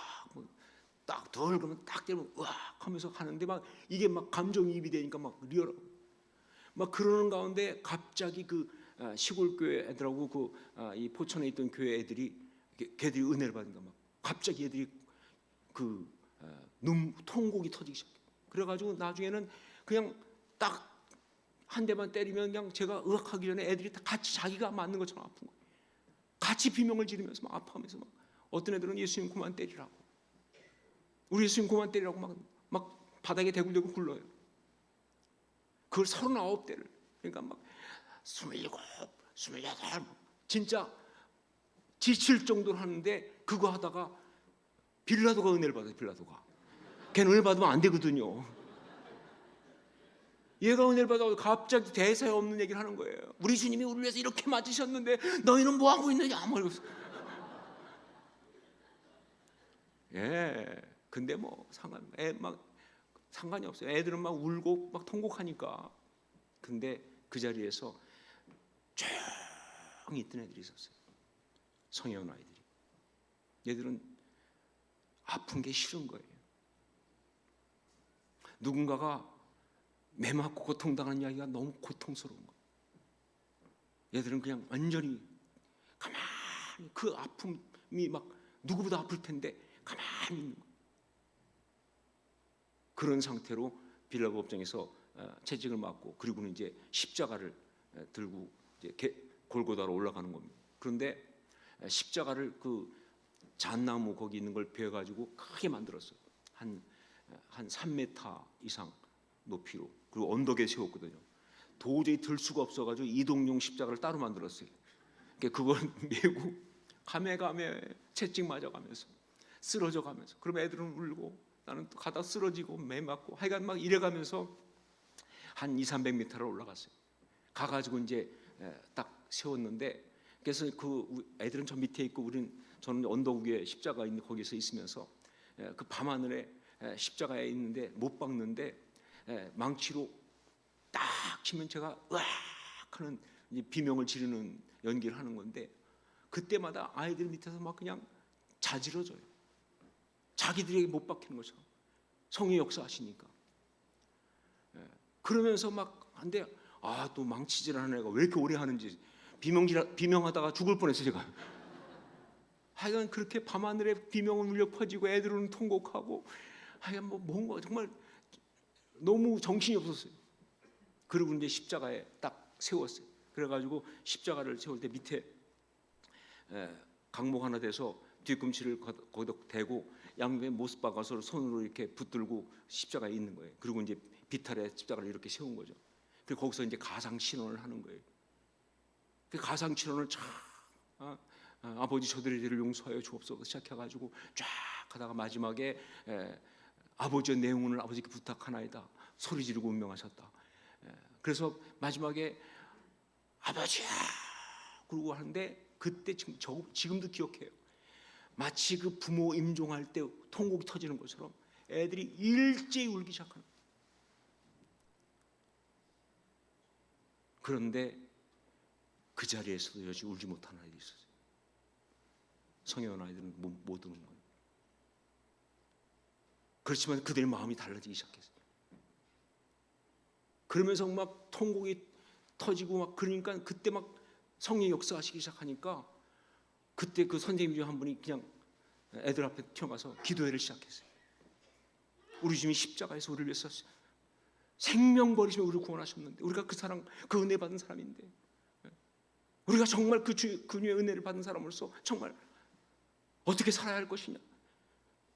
딱 둘 그러면 딱 때리면 으악 하면서 하는데 막 이게 막 감정이입이 되니까 막 리얼하고 막 그러는 가운데 갑자기 그 시골 교회 애들하고 그 이 포천에 있던 교회 애들이 걔들이 은혜를 받으니까 막 갑자기 애들이 그 통곡이 터지기 시작해. 그래가지고 나중에는 그냥 딱 한 대만 때리면 그냥 제가 의학하기 전에 애들이 다 같이 자기가 맞는 것처럼 아픈 거예요. 같이 비명을 지르면서 막 아파하면서 막 어떤 애들은 예수님 그만 때리라고, 우리 예수님 그만 때리라고 막 바닥에 대굴대굴 굴러요. 그걸 39대를 그러니까 막 27, 28 진짜 지칠 정도로 하는데 그거 하다가 빌라도가 은혜를 받아요. 빌라도가 걔는 은혜 받으면 안 되거든요. 얘가 은혜를 받아서 갑자기 대사에 없는 얘기를 하는 거예요. 우리 주님이 우리를 위해서 이렇게 맞으셨는데 너희는 뭐 하고 있느냐 뭐 이러면서. 예, 근데 뭐 상관이 없어요. 애들은 막 울고 막 통곡하니까. 근데 그 자리에서 조용히 있던 애들이 있었어요. 성형 아이들이. 얘들은 아픈 게 싫은 거예요. 누군가가 매 맞고 고통당하는 이야기가 너무 고통스러운 거예요. 얘들은 그냥 완전히 가만히 그 아픔이 막 누구보다 아플 텐데 가만히 있는 거예요. 그런 상태로 빌라도 법정에서 채찍을 맞고 그리고는 이제 십자가를 들고 이제 골고다로 올라가는 겁니다. 그런데 십자가를 그 잣나무 거기 있는 걸 베어가지고 크게 만들었어요. 한 3m 이상 높이로. 그리고 언덕에 세웠거든요. 도저히 들 수가 없어가지고 이동용 십자가를 따로 만들었어요. 그걸 메고 가메 채찍 맞아가면서 쓰러져가면서 그럼 애들은 울고 나는 또 가다 쓰러지고 매 맞고 하여간 막 이래가면서 한 200-300m를 올라갔어요. 가가지고 이제 딱 세웠는데 그래서 그 애들은 저 밑에 있고 저는 언덕 위에 십자가 있는 거기서 있으면서 그 밤하늘에 십자가에 있는데 못 박는데 망치로 딱 치면 제가 으악 하는 비명을 지르는 연기를 하는 건데 그때마다 아이들 밑에서 막 그냥 자지러져요. 자기들에게 못 박히는 것처럼 성의 역사하시니까. 그러면서 막 한데 또 망치질하는 애가 왜 이렇게 오래 하는지 비명하다가 죽을 뻔했어요 제가. 하여간 그렇게 밤하늘에 비명은 울려 퍼지고 애들은 통곡하고 하여간 뭐 뭔가 정말 너무 정신이 없었어요. 그리고 이제 십자가에 딱 세웠어요. 그래가지고 십자가를 세울 때 밑에 강목 하나 돼서 뒤꿈치를 거기다 대고 양쪽에 못을 박아서 손으로 이렇게 붙들고 십자가에 있는 거예요. 그리고 이제 비탈에 십자가를 이렇게 세운 거죠. 그리고 거기서 이제 가상 신원을 하는 거예요. 그 가상 신원을 쫙 아버지 저들의 죄를 용서하여 주옵소서 시작해가지고 쫙 하다가 마지막에 아버지의 내용을 아버지께 부탁하나이다 소리 지르고 운명하셨다. 그래서 마지막에 아버지야 그러고 하는데 그때 지금도 기억해요. 마치 그 부모 임종할 때 통곡이 터지는 것처럼 애들이 일제히 울기 시작하는 거예요. 그런데 그 자리에서도 여전히 울지 못하는 아이들이 있었어요. 성형 아이들은 못 우는 거예요. 그렇지만 그들의 마음이 달라지기 시작했어요. 그러면서 막 통곡이 터지고 막 그러니까 그때 막 성령의 역사하시기 시작하니까 그때 그 선생님 중 한 분이 그냥 애들 앞에 튀어가서 기도회를 시작했어요. 우리 주님이 십자가에서 우리를 위해서 생명 버리시며 우리를 구원하셨는데 우리가 그 사랑 그 은혜 받은 사람인데 우리가 정말 그 주님의 은혜를 받은 사람으로서 정말 어떻게 살아야 할 것이냐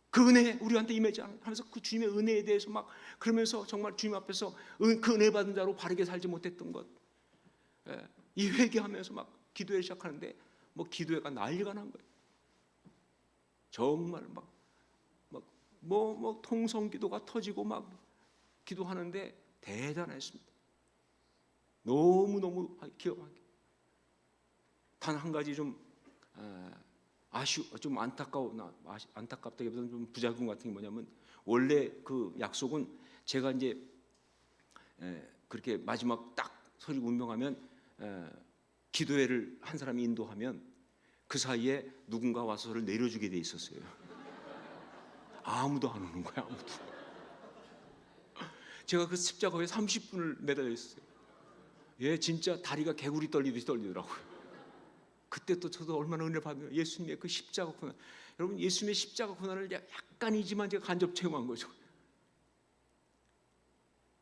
그 은혜 우리한테 임하지 않아 하면서 그 주님의 은혜에 대해서 막 그러면서 정말 주님 앞에서 그 은혜 받은 자로 바르게 살지 못했던 것 이 회개하면서 막 기도회 시작하는데 뭐 기도회가 난리가 난 거예요. 정말 뭐 통성기도가 터지고 막 기도하는데 대단했습니다. 너무 기억하게. 단 한 가지 좀 좀 안타깝다기보다는 좀 부작용 같은 게 뭐냐면, 원래 그 약속은 제가 이제 그렇게 마지막 딱 소리 운명하면 기도회를 한 사람이 인도하면 그 사이에 누군가 와서 저를 내려주게 돼 있었어요. 아무도 안 오는 거야, 아무도. 제가 그 십자가에 30분을 매달려 있었어요. 예, 진짜 다리가 개구리 떨리듯이 떨리더라고요. 그때 또 저도 얼마나 은혜를 받는, 예수님의 그 십자가 고난. 여러분, 예수님의 십자가 고난을 약간이지만 제가 간접 체험한 거죠.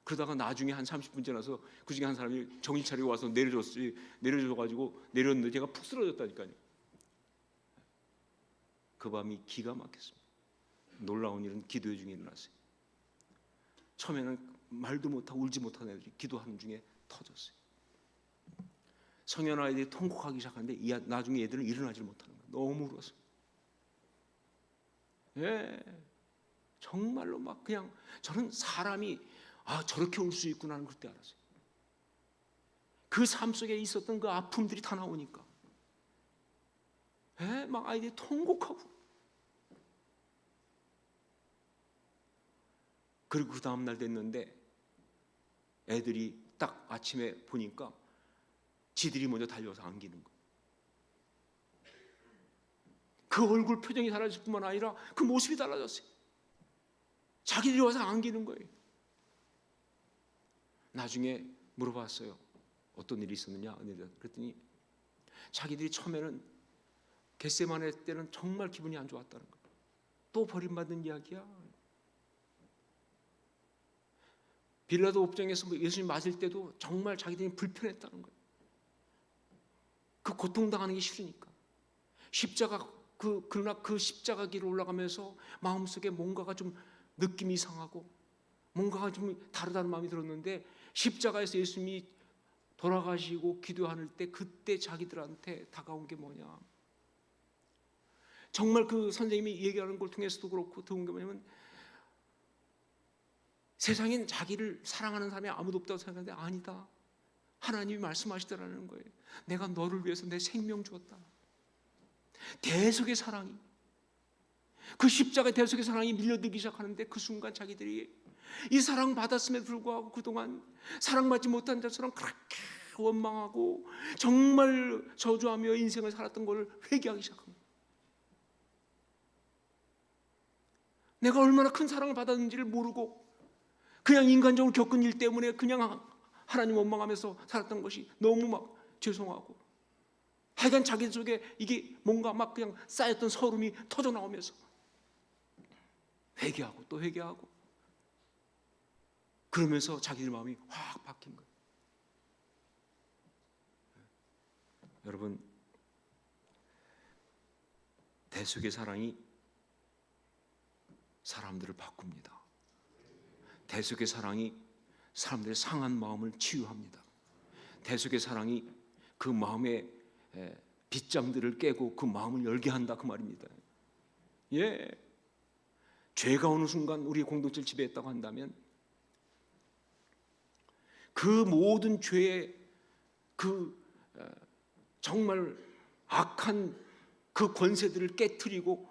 그러다가 나중에 한 30분 지나서 그 중에 한 사람이 정신 차리고 와서 내려줘가지고 내렸는데 제가 푹 쓰러졌다니까요. 그 밤이 기가 막혔습니다. 놀라운 일은 기도회 중에 일어났어요. 처음에는 말도 못하고 울지 못하는 애들이 기도하는 중에 터졌어요. 성현 아이들이 통곡하기 시작하는데 나중에 애들은 일어나질 못하는 거예요. 너무 울어서. 예, 정말로 막 그냥 저는 사람이 저렇게 울 수 있구나 하는 그때 알았어요. 그 삶 속에 있었던 그 아픔들이 다 나오니까. 예, 막 아이들이 통곡하고. 그리고 그 다음날 됐는데 애들이 딱 아침에 보니까 지들이 먼저 달려와서 안기는 거예요. 그 얼굴 표정이 달라질 뿐만 아니라 그 모습이 달라졌어요. 자기들이 와서 안기는 거예요. 나중에 물어봤어요. 어떤 일이 있었느냐? 그랬더니 자기들이 처음에는 겟세마네 때는 정말 기분이 안 좋았다는 거예요. 또 버림받는 이야기야. 빌라도 옥정에서 예수님 맞을 때도 정말 자기들이 불편했다는 거예요. 그 고통당하는 게 싫으니까. 십자가 그러나 그 십자가 길을 올라가면서 마음속에 뭔가가 좀 느낌이 이상하고 뭔가가 좀 다르다는 마음이 들었는데, 십자가에서 예수님이 돌아가시고 기도하는 때 그때 자기들한테 다가온 게 뭐냐. 정말 그 선생님이 얘기하는 걸 통해서도 그렇고 들은 게 뭐냐면, 세상엔 자기를 사랑하는 사람이 아무도 없다고 생각하는데 아니다. 하나님이 말씀하시더라는 거예요. 내가 너를 위해서 내 생명 주었다. 대속의 사랑이, 그 십자가 대속의 사랑이 밀려들기 시작하는데 그 순간 자기들이 이 사랑 받았음에도 불구하고 그동안 사랑받지 못한 자처럼 그렇게 원망하고 정말 저주하며 인생을 살았던 걸 회개하기 시작합니다. 내가 얼마나 큰 사랑을 받았는지를 모르고 그냥 인간적으로 겪은 일 때문에 그냥 하나님 원망하면서 살았던 것이 너무 막 죄송하고, 하여간 자기 속에 이게 뭔가 막 그냥 쌓였던 서름이 터져 나오면서 회개하고 또 회개하고, 그러면서 자기들 마음이 확 바뀐 거예요. 여러분, 대속의 사랑이 사람들을 바꿉니다. 대속의 사랑이 사람들의 상한 마음을 치유합니다. 대속의 사랑이 그 마음의 빗장들을 깨고 그 마음을 열게 한다, 그 말입니다. 예, 죄가 어느 순간 우리 공동체를 지배했다고 한다면 그 모든 죄의 그 정말 악한 그 권세들을 깨트리고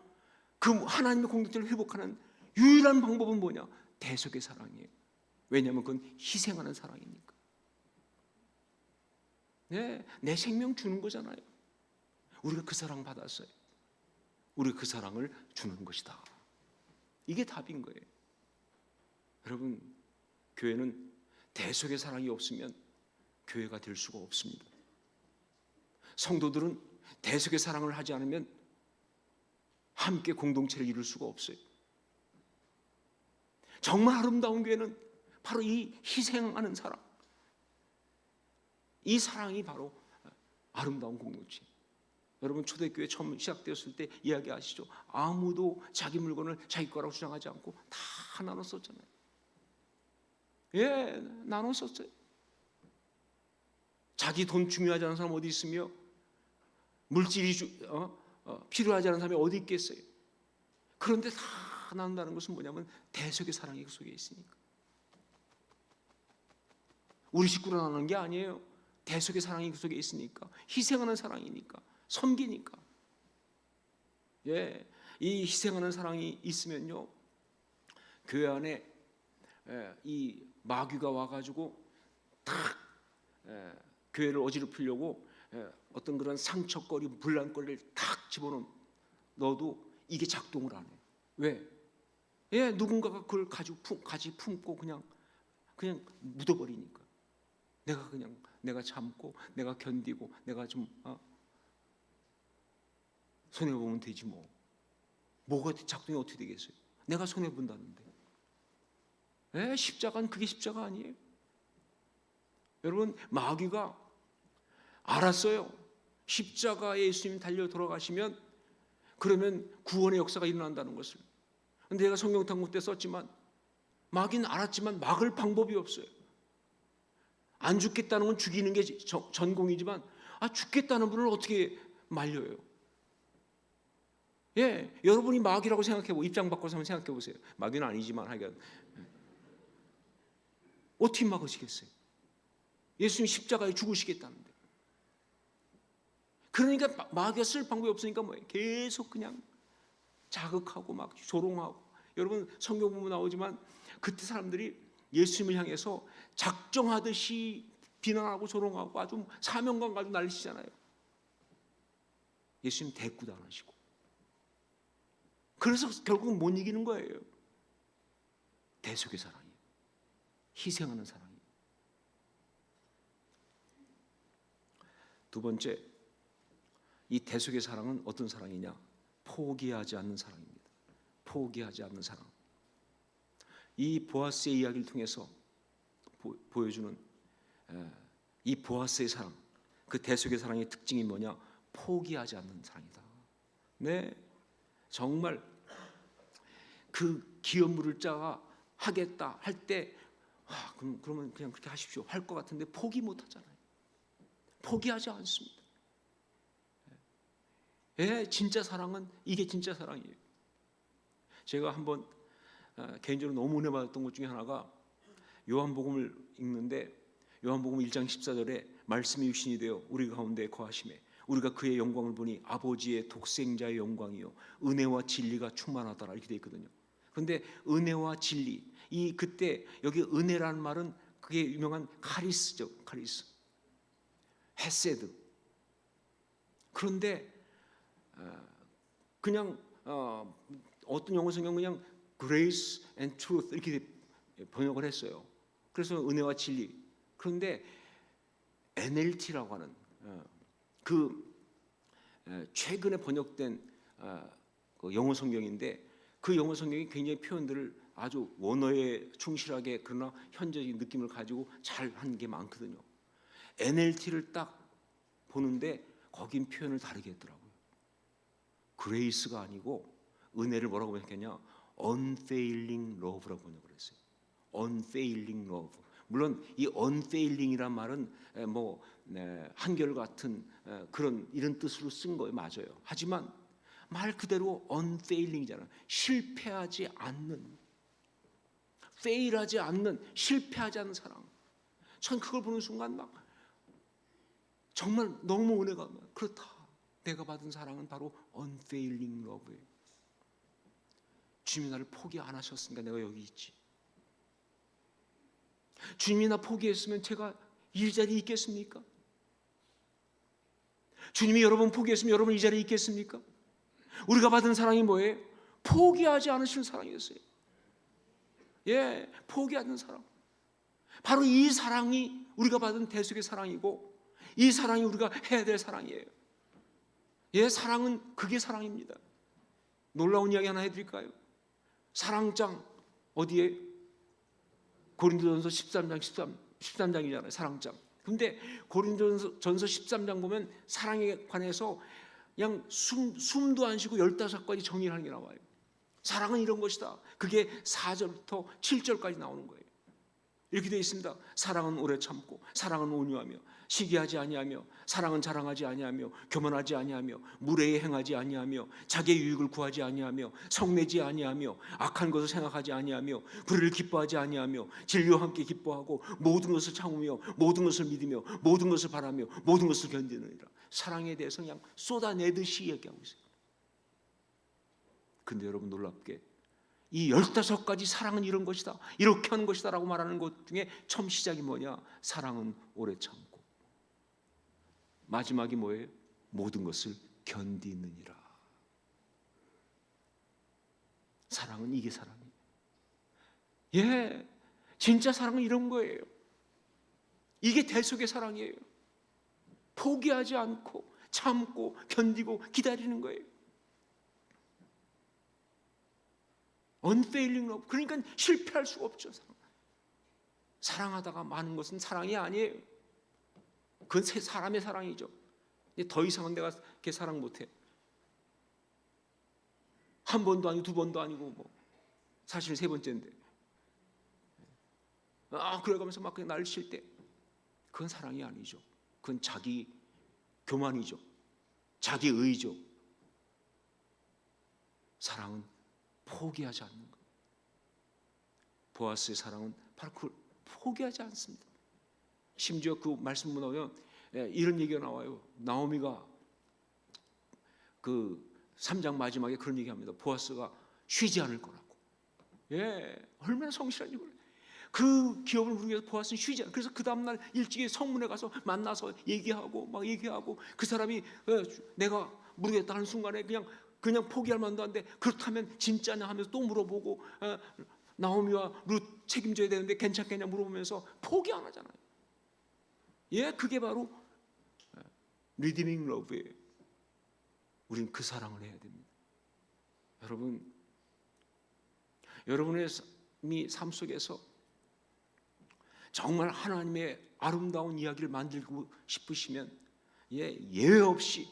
그 하나님의 공동체를 회복하는 유일한 방법은 뭐냐? 대속의 사랑이에요. 왜냐하면 그건 희생하는 사랑이니까. 네, 내 생명 주는 거잖아요. 우리가 그 사랑 받았어요. 우리가 그 사랑을 주는 것이다. 이게 답인 거예요. 여러분, 교회는 대속의 사랑이 없으면 교회가 될 수가 없습니다. 성도들은 대속의 사랑을 하지 않으면 함께 공동체를 이룰 수가 없어요. 정말 아름다운 교회는 바로 이 희생하는 사랑, 이 사랑이 바로 아름다운 공동체. 여러분, 초대교회 처음 시작되었을 때 이야기하시죠. 아무도 자기 물건을 자기 거라고 주장하지 않고 다 나눠 썼잖아요. 예, 나눠 썼어요. 자기 돈 중요하지 않은 사람 어디 있으며 물질이 필요하지 않은 사람이 어디 있겠어요. 그런데 다 나눈다는 것은 뭐냐면 대속의 사랑이 그 속에 있으니까. 우리 식구로 나누는 게 아니에요. 대속의 사랑이 그 속에 있으니까. 희생하는 사랑이니까. 섬기니까. 예, 이 희생하는 사랑이 있으면요, 교회 안에 이 마귀가 와가지고 탁 교회를 어지럽히려고 어떤 그런 상처거리, 분란거리를 탁 집어넣어도 이게 작동을 안 해. 왜? 예, 누군가가 그걸 가지 품고 그냥 묻어버리니까. 내가 참고, 내가 견디고, 내가 좀 손해 보면 되지 뭐. 뭐가 작동이 어떻게 되겠어요? 내가 손해 본다는데. 예, 십자가는 그게 십자가 아니에요. 여러분, 마귀가 알았어요. 십자가에 예수님 달려 돌아가시면 그러면 구원의 역사가 일어난다는 것을. 근데 내가 성경 탐구 때 썼지만 마귀는 알았지만 막을 방법이 없어요. 안 죽겠다는 건 죽이는 게 전공이지만 죽겠다는 분을 어떻게 말려요? 예, 여러분이 마귀라고 생각해보고 입장 바꿔서 한번 생각해 보세요. 마귀는 아니지만 하여간 어떻게 막으시겠어요? 예수님 십자가에 죽으시겠다는데. 그러니까 마귀가 쓸 방법이 없으니까 뭐예요? 계속 그냥 자극하고 막 조롱하고. 여러분 성경 보면 나오지만 그때 사람들이 예수님을 향해서 작정하듯이 비난하고 조롱하고 아주 사명감 가지고 난리치잖아요. 예수님 대꾸도 안 하시고. 그래서 결국은 못 이기는 거예요. 대속의 사랑이에요. 희생하는 사랑이에요. 두 번째, 이 대속의 사랑은 어떤 사랑이냐? 포기하지 않는 사랑입니다. 포기하지 않는 사랑. 이 보아스의 이야기를 통해서 보여주는 이 보아스의 사랑, 그 대속의 사랑의 특징이 뭐냐? 포기하지 않는 사랑이다. 네, 정말 그 기업 물을 자가 하겠다 할 때 그러면 그냥 그렇게 하십시오 할 것 같은데 포기 못 하잖아요. 포기하지 않습니다. 예, 진짜 사랑은 이게 진짜 사랑이에요. 제가 한번 개인적으로 너무 은혜 받았던 것 중에 하나가 요한복음을 읽는데 요한복음 1장 14절에 말씀이 육신이 되어 우리 가운데 거하심에 우리가 그의 영광을 보니 아버지의 독생자의 영광이요 은혜와 진리가 충만하더라 이렇게 돼 있거든요. 그런데 은혜와 진리 이 그때 여기 은혜라는 말은 그게 유명한 카리스죠. 카리스 헤세드. 그런데 그냥 어떤 영어 성경은 그냥 grace and truth 이렇게 번역을 했어요. 그래서 은혜와 진리. 그런데 NLT라고 하는 그 최근에 번역된 그 영어 성경인데 그 영어 성경이 굉장히 표현들을 아주 원어에 충실하게 그러나 현재적인 느낌을 가지고 잘 한 게 많거든요. NLT를 딱 보는데 거긴 표현을 다르게 했더라고요. 그레이스가 아니고 은혜를 뭐라고 번역했냐? unfailing love라고 번역을 했어요. unfailing love. 물론 이 unfailing이란 말은 뭐 한결같은 그런 이런 뜻으로 쓴 거예요. 맞아요. 하지만 말 그대로 unfailing이잖아요. 실패하지 않는, fail하지 않는, 실패하지 않는 사랑. 전 그걸 보는 순간 막 정말 너무 은혜가 그렇다. 내가 받은 사랑은 바로 unfailing love예요. 주님이 나를 포기 안 하셨으니까 내가 여기 있지. 주님이 나 포기했으면 제가 이 자리에 있겠습니까? 주님이 여러분 포기했으면 여러분 이 자리에 있겠습니까? 우리가 받은 사랑이 뭐예요? 포기하지 않으시는 사랑이었어요. 예, 포기하는 사랑. 바로 이 사랑이 우리가 받은 대속의 사랑이고 이 사랑이 우리가 해야 될 사랑이에요. 예, 사랑은 그게 사랑입니다. 놀라운 이야기 하나 해드릴까요? 사랑장 어디에? 고린도전서 13장이잖아요. 사랑장. 근데 고린도전서 13장 보면 사랑에 관해서 그냥 숨도 안 쉬고 15가지 정의를 하는 게 나와요. 사랑은 이런 것이다. 그게 4절부터 7절까지 나오는 거예요. 이렇게 되어 있습니다. 사랑은 오래 참고 사랑은 온유하며 시기하지 아니하며 사랑은 자랑하지 아니하며 교만하지 아니하며 무례에 행하지 아니하며 자기의 유익을 구하지 아니하며 성내지 아니하며 악한 것을 생각하지 아니하며 불의를 기뻐하지 아니하며 진리와 함께 기뻐하고 모든 것을 참으며 모든 것을 믿으며 모든 것을 바라며 모든 것을 견디느니라. 사랑에 대해서 그냥 쏟아내듯이 얘기하고 있어요. 근데 여러분 놀랍게 이 15가지 사랑은 이런 것이다, 이렇게 하는 것이다 라고 말하는 것 중에 처음 시작이 뭐냐? 사랑은 오래 참고, 마지막이 뭐예요? 모든 것을 견디느니라. 사랑은 이게 사랑이에요. 예, 진짜 사랑은 이런 거예요. 이게 대속의 사랑이에요. 포기하지 않고 참고 견디고 기다리는 거예요. unfailing love. 그러니까 실패할 수가 없죠. 사랑하다가 마는 것은 사랑이 아니에요. 그건 사람의 사랑이죠. 더 이상은 내가 걔 사랑 못해. 한 번도 아니고 두 번도 아니고 뭐 사실 세 번째인데 그래가면서 막 그냥 날칠 때 그건 사랑이 아니죠. 그건 자기 교만이죠. 자기 의죠. 사랑은 포기하지 않는 것. 보아스의 사랑은 바로 그걸 포기하지 않습니다. 심지어 그 말씀 보면 이런 얘기가 나와요. 나오미가 그 3장 마지막에 그런 얘기합니다. 보아스가 쉬지 않을 거라고. 예, 얼마나 성실한지 몰라요. 그 기업을 부르기 위해서 보아스는 쉬지 않아요. 그래서 그 다음날 일찍이 성문에 가서 만나서 얘기하고 막 얘기하고, 그 사람이 내가 모르겠다 하는 순간에 그냥 포기할 만도 한데, 그렇다면 진짜냐 하면서 또 물어보고, 나오미와 룻 책임져야 되는데 괜찮겠냐 물어보면서 포기 안 하잖아요. 예, 그게 바로 리디밍 러브예요. 우린 그 사랑을 해야 됩니다. 여러분, 여러분의 삶 속에서 정말 하나님의 아름다운 이야기를 만들고 싶으시면 예외 없이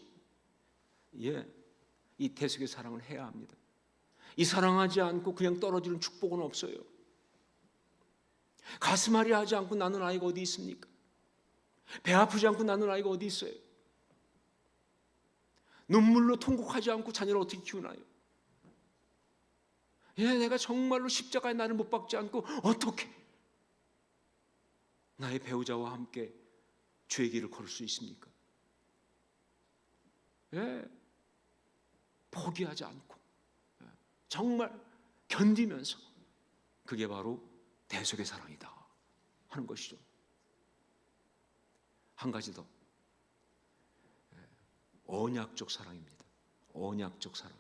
이 대속의 사랑을 해야 합니다. 이 사랑하지 않고 그냥 떨어지는 축복은 없어요. 가슴앓이 하지 않고 낳는 아이가 어디 있습니까? 배 아프지 않고 낳는 아이가 어디 있어요? 눈물로 통곡하지 않고 자녀를 어떻게 키우나요? 내가 정말로 십자가의 나를 못 박지 않고 어떻게 나의 배우자와 함께 주의 길을 걸을 수 있습니까? 포기하지 않고 정말 견디면서, 그게 바로 대속의 사랑이다 하는 것이죠. 한 가지 더, 언약적 사랑입니다. 언약적 사랑.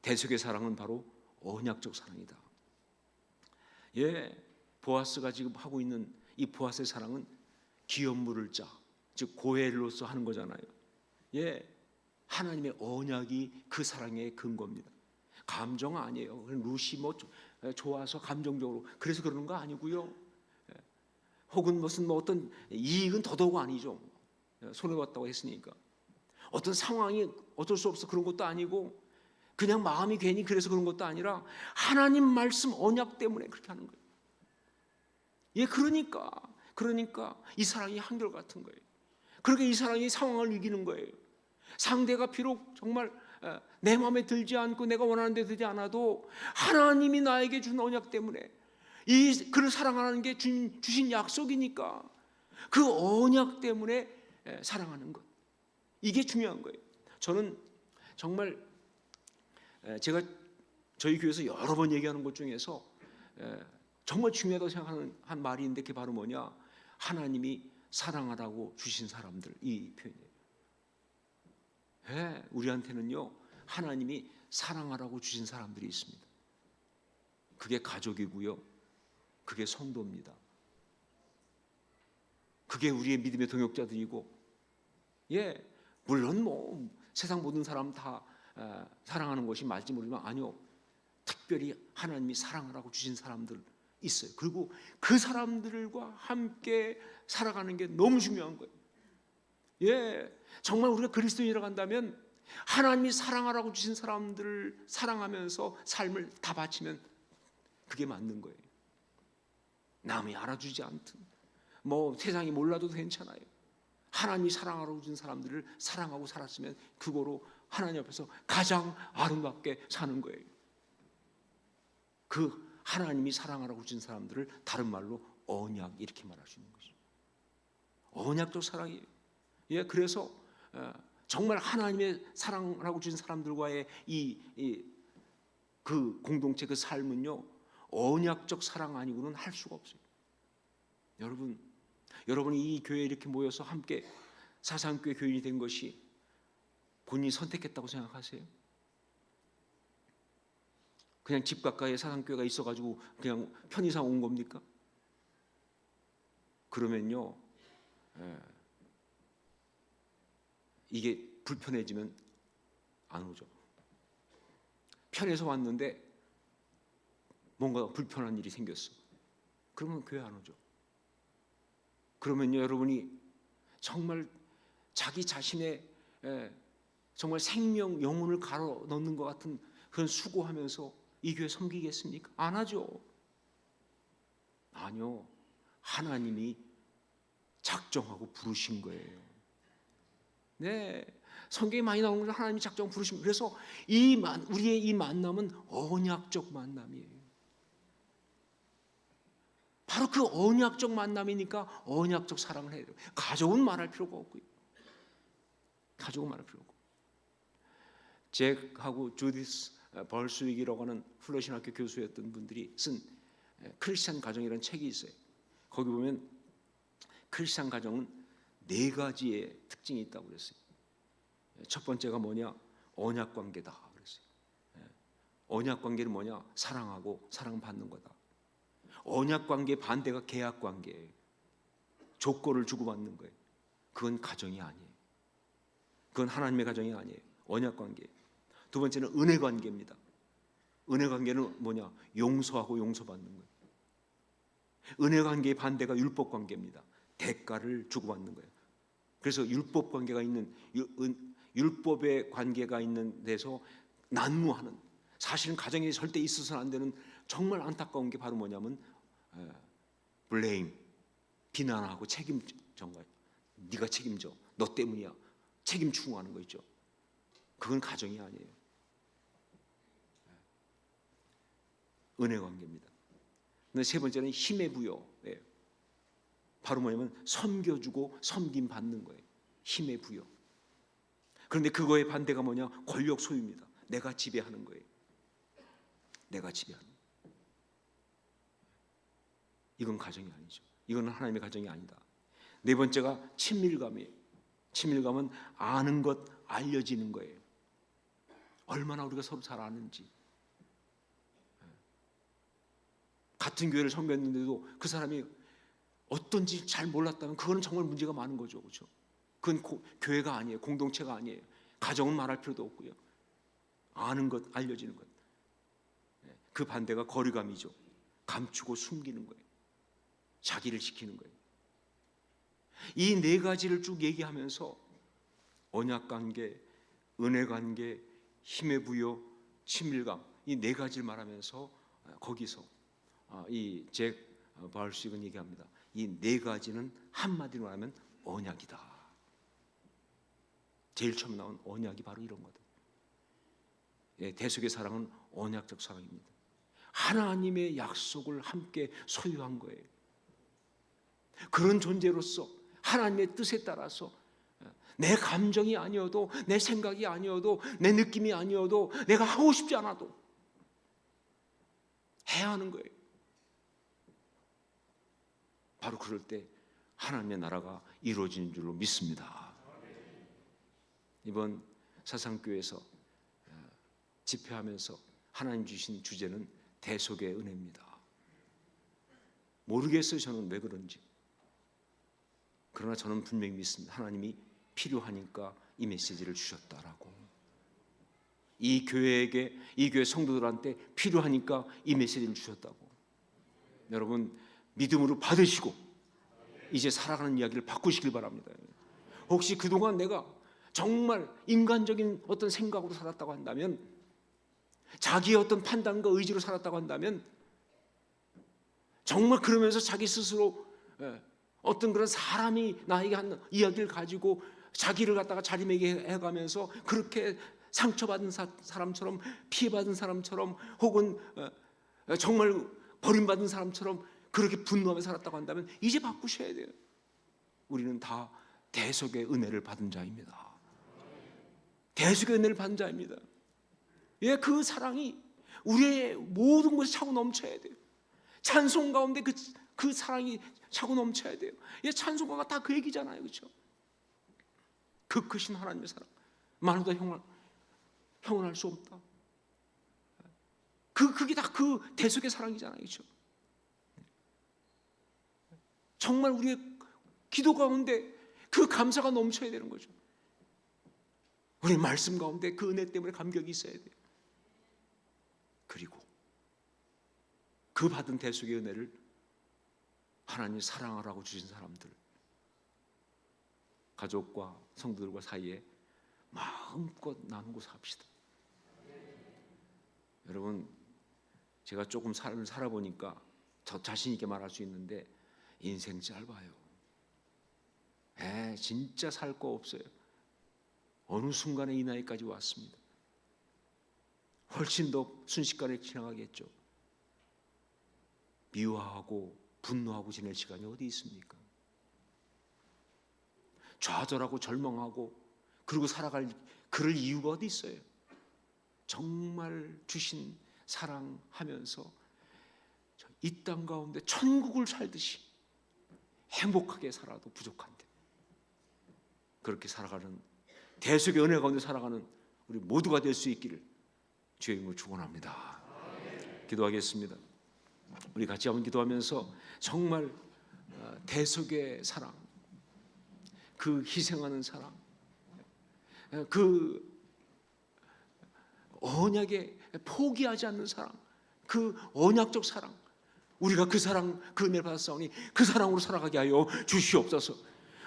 대속의 사랑은 바로 언약적 사랑이다. 보아스가 지금 하고 있는 이 보아스의 사랑은 기업 물을 자, 즉 고엘로서 하는 거잖아요. 하나님의 언약이 그 사랑의 근거입니다. 감정 아니에요. 루시 뭐 좋아서 감정적으로 그래서 그러는 거 아니고요. 혹은 무슨 어떤 이익은 더더욱 아니죠. 손해봤다고 했으니까. 어떤 상황이 어쩔 수 없어 그런 것도 아니고, 그냥 마음이 괜히 그래서 그런 것도 아니라 하나님 말씀 언약 때문에 그렇게 하는 거예요. 그러니까 이 사랑이 한결같은 거예요. 그러니까 이 사랑이 상황을 이기는 거예요. 상대가 비록 정말 내 마음에 들지 않고 내가 원하는 데 되지 않아도 하나님이 나에게 준 언약 때문에, 그를 사랑하는 게 주신 약속이니까 그 언약 때문에 사랑하는 것, 이게 중요한 거예요. 저는 정말 제가 저희 교회에서 여러 번 얘기하는 것 중에서 정말 중요하다고 생각하는 한 말이 있는데, 그게 바로 뭐냐? 하나님이 사랑하라고 주신 사람들, 이 표현이에요. 우리한테는요 하나님이 사랑하라고 주신 사람들이 있습니다. 그게 가족이고요, 그게 성도입니다. 그게 우리의 믿음의 동역자들이고, 물론 뭐 세상 모든 사람 다 사랑하는 것이 맞지 모르지만, 아니요, 특별히 하나님이 사랑하라고 주신 사람들 있어요. 그리고 그 사람들과 함께 살아가는 게 너무 중요한 거예요. 정말 우리가 그리스도인이라고 한다면 하나님이 사랑하라고 주신 사람들을 사랑하면서 삶을 다 바치면 그게 맞는 거예요. 남이 알아주지 않든 뭐 세상이 몰라도 괜찮아요. 하나님이 사랑하라고 주신 사람들을 사랑하고 살았으면 그거로 하나님 앞에서 가장 아름답게 사는 거예요. 그 하나님이 사랑하라고 주신 사람들을 다른 말로 언약, 이렇게 말할 수 있는 거죠. 언약적 사랑이에요. 그래서 정말 하나님의 사랑하라고 주신 사람들과의 이 그 공동체 그 삶은요 언약적 사랑 아니고는 할 수가 없어요. 여러분이 이 교회에 이렇게 모여서 함께 사상교회 교인이 된 것이 본인이 선택했다고 생각하세요? 그냥 집 가까이에 사상교회가 있어가지고 그냥 편의상 온 겁니까? 그러면요 이게 불편해지면 안 오죠. 편해서 왔는데 뭔가 불편한 일이 생겼어. 그러면 교회 안 오죠. 그러면요 여러분이 정말 자기 자신의 정말 생명 영혼을 가로 넣는 것 같은 그런 수고하면서 이 교회 섬기겠습니까? 안 하죠. 아니요. 하나님이 작정하고 부르신 거예요. 네, 성경에 많이 나오는 건 하나님이 작정 부르신 거예요. 그래서 우리의 이 만남은 언약적 만남이에요. 바로 그 언약적 만남이니까 언약적 사랑을 해야 돼요. 가족은 말할 필요가 없고요. 가족은 말할 필요 없고. 잭하고 주디스 벌스윅이라고 하는 플러신학교 교수였던 분들이 쓴 크리스찬 가정이라는 책이 있어요. 거기 보면 크리스찬 가정은 4가지의 특징이 있다고 그랬어요. 첫 번째가 뭐냐? 언약 관계다 그랬어요. 언약 관계는 뭐냐? 사랑하고 사랑받는 거다. 언약 관계 반대가 계약 관계예요. 조건을 주고받는 거예요. 그건 가정이 아니에요. 그건 하나님의 가정이 아니에요. 언약 관계. 두 번째는 은혜 관계입니다. 은혜 관계는 뭐냐? 용서하고 용서받는 거예요. 은혜 관계의 반대가 율법 관계입니다. 대가를 주고받는 거예요. 그래서 율법 관계가 있는 율법의 관계가 있는 데서 난무하는, 사실은 가정에 절대 있어서는 안 되는 정말 안타까운 게 바로 뭐냐면 블레임, 비난하고 책임전 거예요. 네가 책임져, 너 때문이야, 책임 추궁하는 거 있죠. 그건 가정이 아니에요. 은혜 관계입니다. 근데 세 번째는 힘의 부여예요. 바로 뭐냐면 섬겨주고 섬김 받는 거예요. 힘의 부여. 그런데 그거의 반대가 뭐냐? 권력 소유입니다. 내가 지배하는 거예요. 내가 지배하는 거예요. 이건 가정이 아니죠. 이건 하나님의 가정이 아니다. 네 번째가 친밀감이에요. 친밀감은 아는 것, 알려지는 거예요. 얼마나 우리가 서로 잘 아는지. 같은 교회를 섬겼는데도 그 사람이 어떤지 잘 몰랐다면 그거는 정말 문제가 많은 거죠. 그렇죠? 그건 교회가 아니에요. 공동체가 아니에요. 가정은 말할 필요도 없고요. 아는 것, 알려지는 것. 그 반대가 거리감이죠. 감추고 숨기는 거예요. 자기를 지키는 거예요. 이 4가지를 쭉 얘기하면서 언약 관계, 은혜 관계, 힘의 부여, 친밀감, 이 4가지를 말하면서 거기서 이 잭 바울스윅은 얘기합니다. 이 4가지는 한마디로 말하면 언약이다. 제일 처음 나온 언약이 바로 이런 거다. 대속의 사랑은 언약적 사랑입니다. 하나님의 약속을 함께 소유한 거예요. 그런 존재로서 하나님의 뜻에 따라서 내 감정이 아니어도, 내 생각이 아니어도, 내 느낌이 아니어도, 내가 하고 싶지 않아도 해야 하는 거예요. 바로 그럴 때 하나님의 나라가 이루어지는 줄로 믿습니다. 이번 사상교회에서 집회하면서 하나님 주신 주제는 대속의 은혜입니다. 모르겠어요, 저는 왜 그런지. 그러나 저는 분명히 믿습니다. 하나님이 필요하니까 이 메시지를 주셨다라고. 이 교회에게, 이 교회 성도들한테 필요하니까 이 메시지를 주셨다고. 여러분 믿음으로 받으시고 이제 살아가는 이야기를 바꾸시길 바랍니다. 혹시 그동안 내가 정말 인간적인 어떤 생각으로 살았다고 한다면, 자기의 어떤 판단과 의지로 살았다고 한다면, 정말 그러면서 자기 스스로 어떤 그런 사람이 나에게 한 이야기를 가지고 자기를 갖다가 자리매김해가면서 그렇게 상처받은 사람처럼, 피해받은 사람처럼, 혹은 정말 버림받은 사람처럼 그렇게 분노하며 살았다고 한다면 이제 바꾸셔야 돼요. 우리는 다 대속의 은혜를 받은 자입니다. 대속의 은혜를 받은 자입니다. 예, 그 사랑이 우리의 모든 것이 차고 넘쳐야 돼요. 찬송 가운데 그 사랑이 차고 넘쳐야 돼요. 이 찬송가가 다 그 얘기잖아요, 그렇죠? 그 크신 하나님의 사랑, 만우다 형언할 수 없다. 그게 다 그 대속의 사랑이잖아요, 그렇죠? 정말 우리의 기도 가운데 그 감사가 넘쳐야 되는 거죠. 우리 말씀 가운데 그 은혜 때문에 감격이 있어야 돼요. 그리고 그 받은 대속의 은혜를 하나님이 사랑하라고 주신 사람들, 가족과 성도들과 사이에 마음껏 나누고 삽시다. 여러분, 제가 조금 삶을 살아보니까 저 자신 있게 말할 수 있는데 인생 짧아요. 진짜 살 거 없어요. 어느 순간에 이 나이까지 왔습니다. 훨씬 더 순식간에 지나가겠죠. 미워하고 분노하고 지낼 시간이 어디 있습니까? 좌절하고 절망하고 그리고 살아갈 그럴 이유가 어디 있어요? 정말 주신 사랑하면서 이 땅 가운데 천국을 살듯이 행복하게 살아도 부족한데, 그렇게 살아가는 대속의 은혜 가운데 살아가는 우리 모두가 될 수 있기를 주의 이름으로 축원합니다. 기도하겠습니다. 우리 같이 한번 기도하면서 정말 대속의 사랑, 그 희생하는 사랑, 그 언약에 포기하지 않는 사랑, 그 언약적 사랑, 우리가 그 사랑, 그 은혜를 받았사오니 그 사랑으로 살아가게 하여 주시옵소서.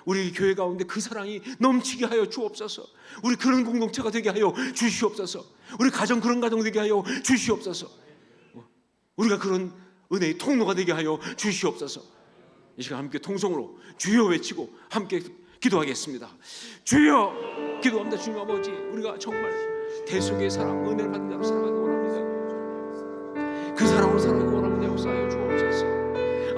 우리 교회 가운데 그 사랑이 넘치게 하여 주옵소서. 우리 그런 공동체가 되게 하여 주시옵소서. 우리 가정 그런 가정 되게 하여 주시옵소서. 우리가 그런 은혜의 통로가 되게 하여 주시옵소서. 이 시간 함께 통성으로 주여 외치고 함께 기도하겠습니다. 주여! 기도합니다. 주님 아버지, 우리가 정말 대속의 사랑, 은혜를 받는 자로 살아가기 원합니다. 그 사랑으로 살아가기 원합니다. 역사하여 주옵소서.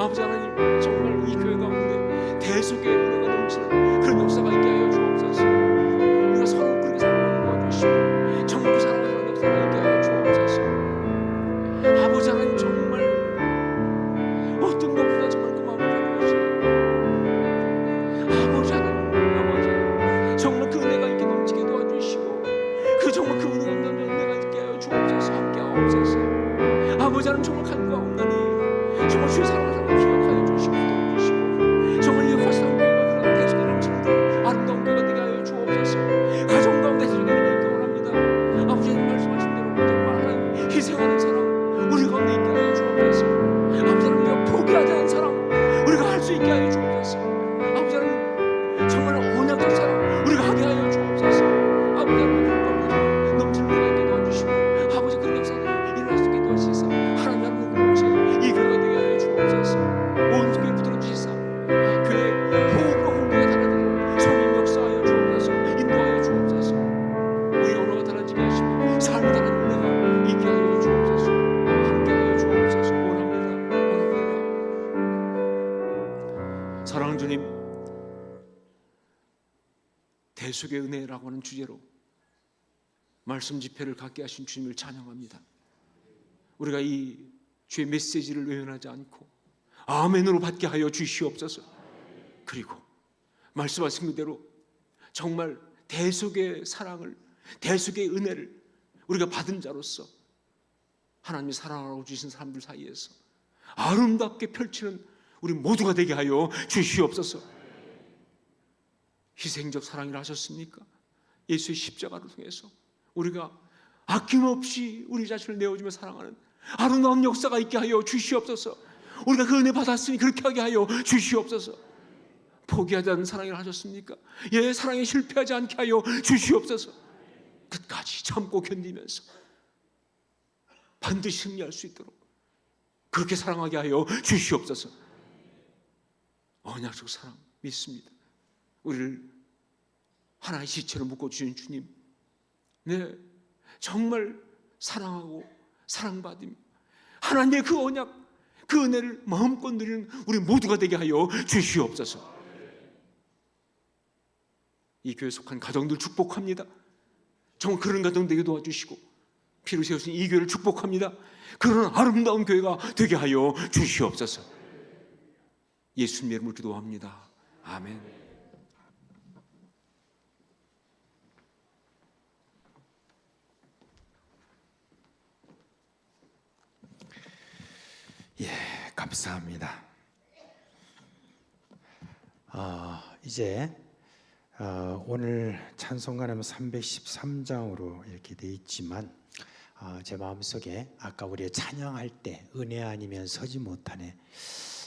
아버지 하나님, 정말 이 교회 가운데 대속의 은혜가 넘치는 그런 역사가 있게 하여 주옵소서. 우리가 서로 그렇게 살아가는 도와주시고 정말 그 사랑을 하는 역사가 있게 하여 주옵소서. 아버지 하나님, 정말 어떤 것보다 정말 그 마음을 가는 것이 아버지 하나님, 아버지 정말 그 은혜가 있게 넘치게 도와주시고 그 정말 그 은혜가 넘치는 은혜가 있게 하여 주옵소서. 함께 하옵소서. 아버지 하나님, 정말 간과 없나니 정말 주의 사랑을 하나님 기억하여 주시고 도와주시고 정말 이 화상 교회가 그런 대속에 넘치는 그 아름다운 교회가 되게 하여 주옵소서. 가정 가운데 대속의 은혜를 있게 원합니다. 아버지 하나님 말씀하신 대로 정말 하나님 희생하는 사랑 우리 가운데 있게 하여 주옵소서. 아버지 하나님 포기하지 않은 사랑 우리가 할 수 있게 하여 주옵소서. 아버지 하나님 정말 언약적 사랑 우리가 하게 하여 주옵소서. 아버지 하나님 그런 가운데 넘치는 은혜가 있게 도와주시고 아버지 그런 역사를 일어날 수 있게 도와주시사 하나님 하나님 공동체 이 교회가 되게 하여 주옵소서. 온 교회 붙들어 주시사 교회 호흡과 공동에 달라지는 성령 역사하여 주옵소서. 인도하여 주옵소서. 우리 언어가 달라지게 하시고 삶이 달라지는 은혜가 있게 하여 주옵소서. 함께 하여 주옵소서. 원합니다. 사랑하는 주님, 대속의 은혜라고 하는 주제로 말씀 집회를 갖게 하신 주님을 찬양합니다. 우리가 이 주의 메시지를 외면하지 않고 아멘으로 받게 하여 주시옵소서. 그리고 말씀하신 그대로 정말 대속의 사랑을, 대속의 은혜를 우리가 받은 자로서 하나님이 사랑하라고 주신 사람들 사이에서 아름답게 펼치는 우리 모두가 되게 하여 주시옵소서. 희생적 사랑을 하셨습니까? 예수의 십자가를 통해서 우리가 아낌없이 우리 자신을 내어주며 사랑하는 아름다운 역사가 있게 하여 주시옵소서. 우리가 그 은혜 받았으니 그렇게 하게 하여 주시옵소서. 포기하지 않는 사랑을 하셨습니까? 예, 사랑에 실패하지 않게 하여 주시옵소서. 끝까지 참고 견디면서 반드시 승리할 수 있도록 그렇게 사랑하게 하여 주시옵소서. 언약적 사랑 믿습니다. 우리를 하나의 지체로 묶어주신 주님, 네, 정말 사랑하고 사랑받으며 하나님의 그 언약, 그 은혜를 마음껏 누리는 우리 모두가 되게 하여 주시옵소서. 이 교회에 속한 가정들 축복합니다. 정말 그런 가정 되게 도와주시고 피로 세우신 이 교회를 축복합니다. 그런 아름다운 교회가 되게 하여 주시옵소서. 예수님의 이름으로 기도합니다. 아멘. 예, 감사합니다. 이제 오늘 찬송가는 313장으로 이렇게 되어 있지만 제 마음속에 아까 우리가 찬양할 때 은혜 아니면 서지 못하네,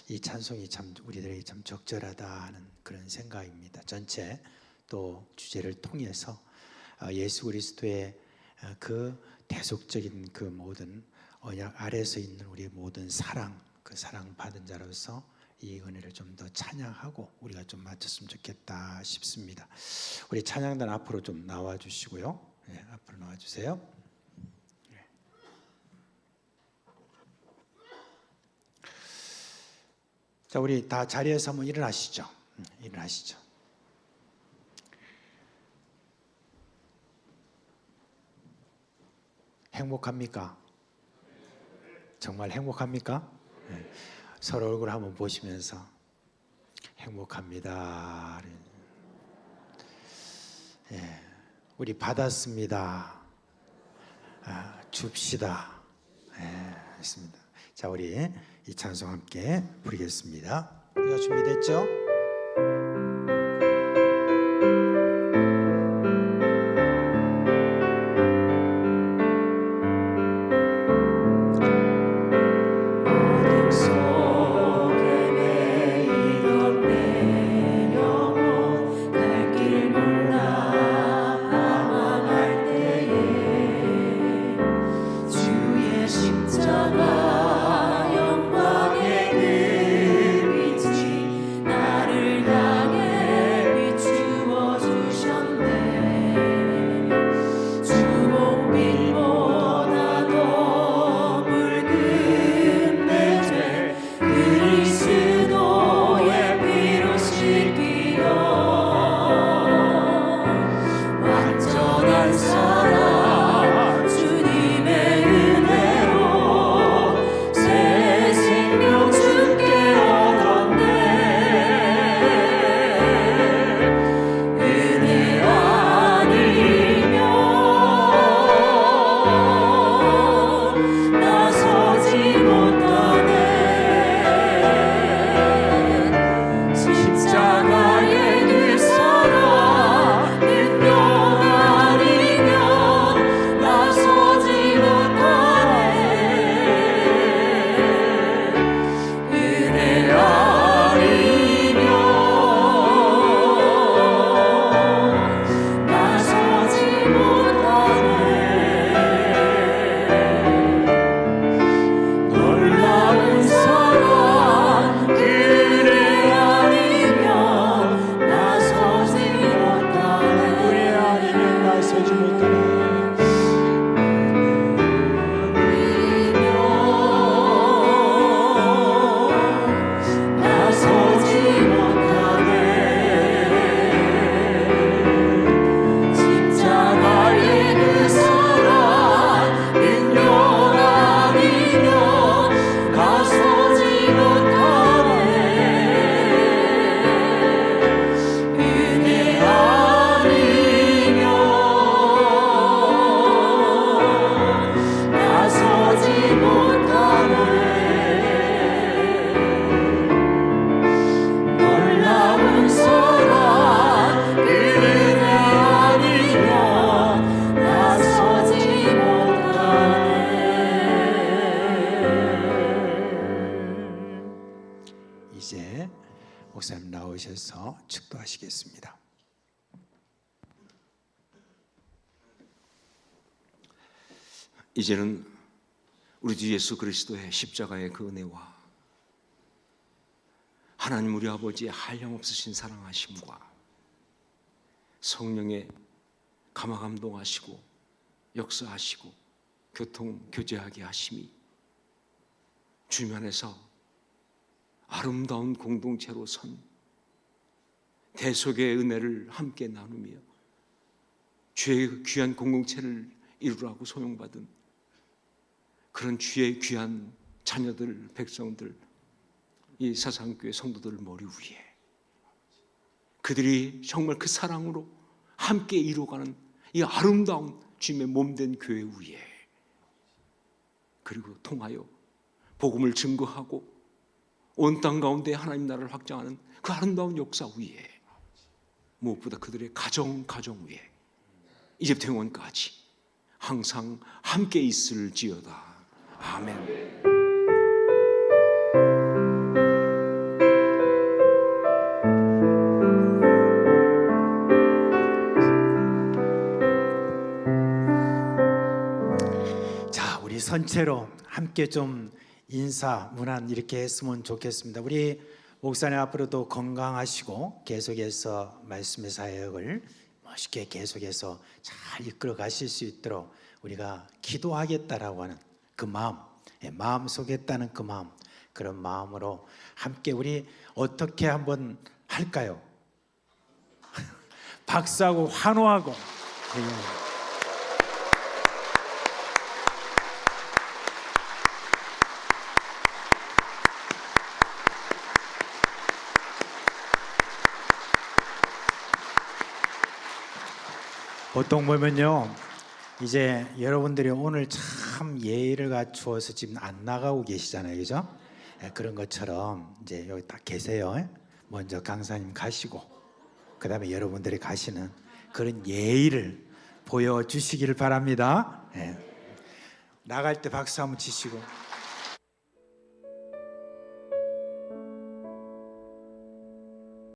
이 찬송이 참 우리들에게 참 적절하다 하는 그런 생각입니다. 전체 또 주제를 통해서 예수 그리스도의 그 대속적인 그 모든 언약 아래서 있는 우리의 모든 사랑, 그 사랑 받은 자로서 이 은혜를 좀 더 찬양하고 우리가 좀 마쳤으면 좋겠다 싶습니다. 우리 찬양단 앞으로 좀 나와 주시고요. 네, 앞으로 나와 주세요. 네. 자, 우리 다 자리에서 한번 일어나시죠. 일어나시죠. 행복합니까? 정말 행복합니까? 네. 서로 얼굴 한번 보시면서 행복합니다. 예, 우리 받았습니다. 줍시다. 예, 했습니다. 자, 우리 이 찬송 함께 부르겠습니다. 우리가 준비됐죠? 이제 목사님 나오셔서 축도하시겠습니다. 이제는 우리 주 예수 그리스도의 십자가의 그 은혜와 하나님 우리 아버지의 한량없으신 사랑하심과 성령의 감화감동하시고 역사하시고 교제하게 하심이 주님 안에서 아름다운 공동체로 선 대속의 은혜를 함께 나누며 주의 귀한 공동체를 이루라고 소명받은 그런 주의 귀한 자녀들, 백성들, 이 사상교회 성도들 머리 위에 그들이 정말 그 사랑으로 함께 이루어가는 이 아름다운 주님의 몸된 교회 위에, 그리고 통하여 복음을 증거하고 온 땅 가운데 하나님 나라를 확장하는 그 아름다운 역사 위에, 무엇보다 그들의 가정 위에 이집트 영원까지 항상 함께 있을지어다. 아멘. 자, 우리 전체로 함께 좀 인사 문안 이렇게 했으면 좋겠습니다. 우리 목사님 앞으로도 건강하시고 계속해서 말씀의 사역을 멋있게 계속해서 잘 이끌어 가실 수 있도록 우리가 기도하겠다라고 하는 그 마음, 마음 속에 있다는 그 마음, 그런 마음으로 함께 우리 어떻게 한번 할까요? 박수하고 환호하고. 보통 보면요, 이제 여러분들이 오늘 참 예의를 갖추어서 지금 안 나가고 계시잖아요, 그죠? 그런 것처럼 이제 여기 딱 계세요. 먼저 강사님 가시고, 그 다음에 여러분들이 가시는 그런 예의를 보여주시기를 바랍니다. 나갈 때 박수 한번 치시고.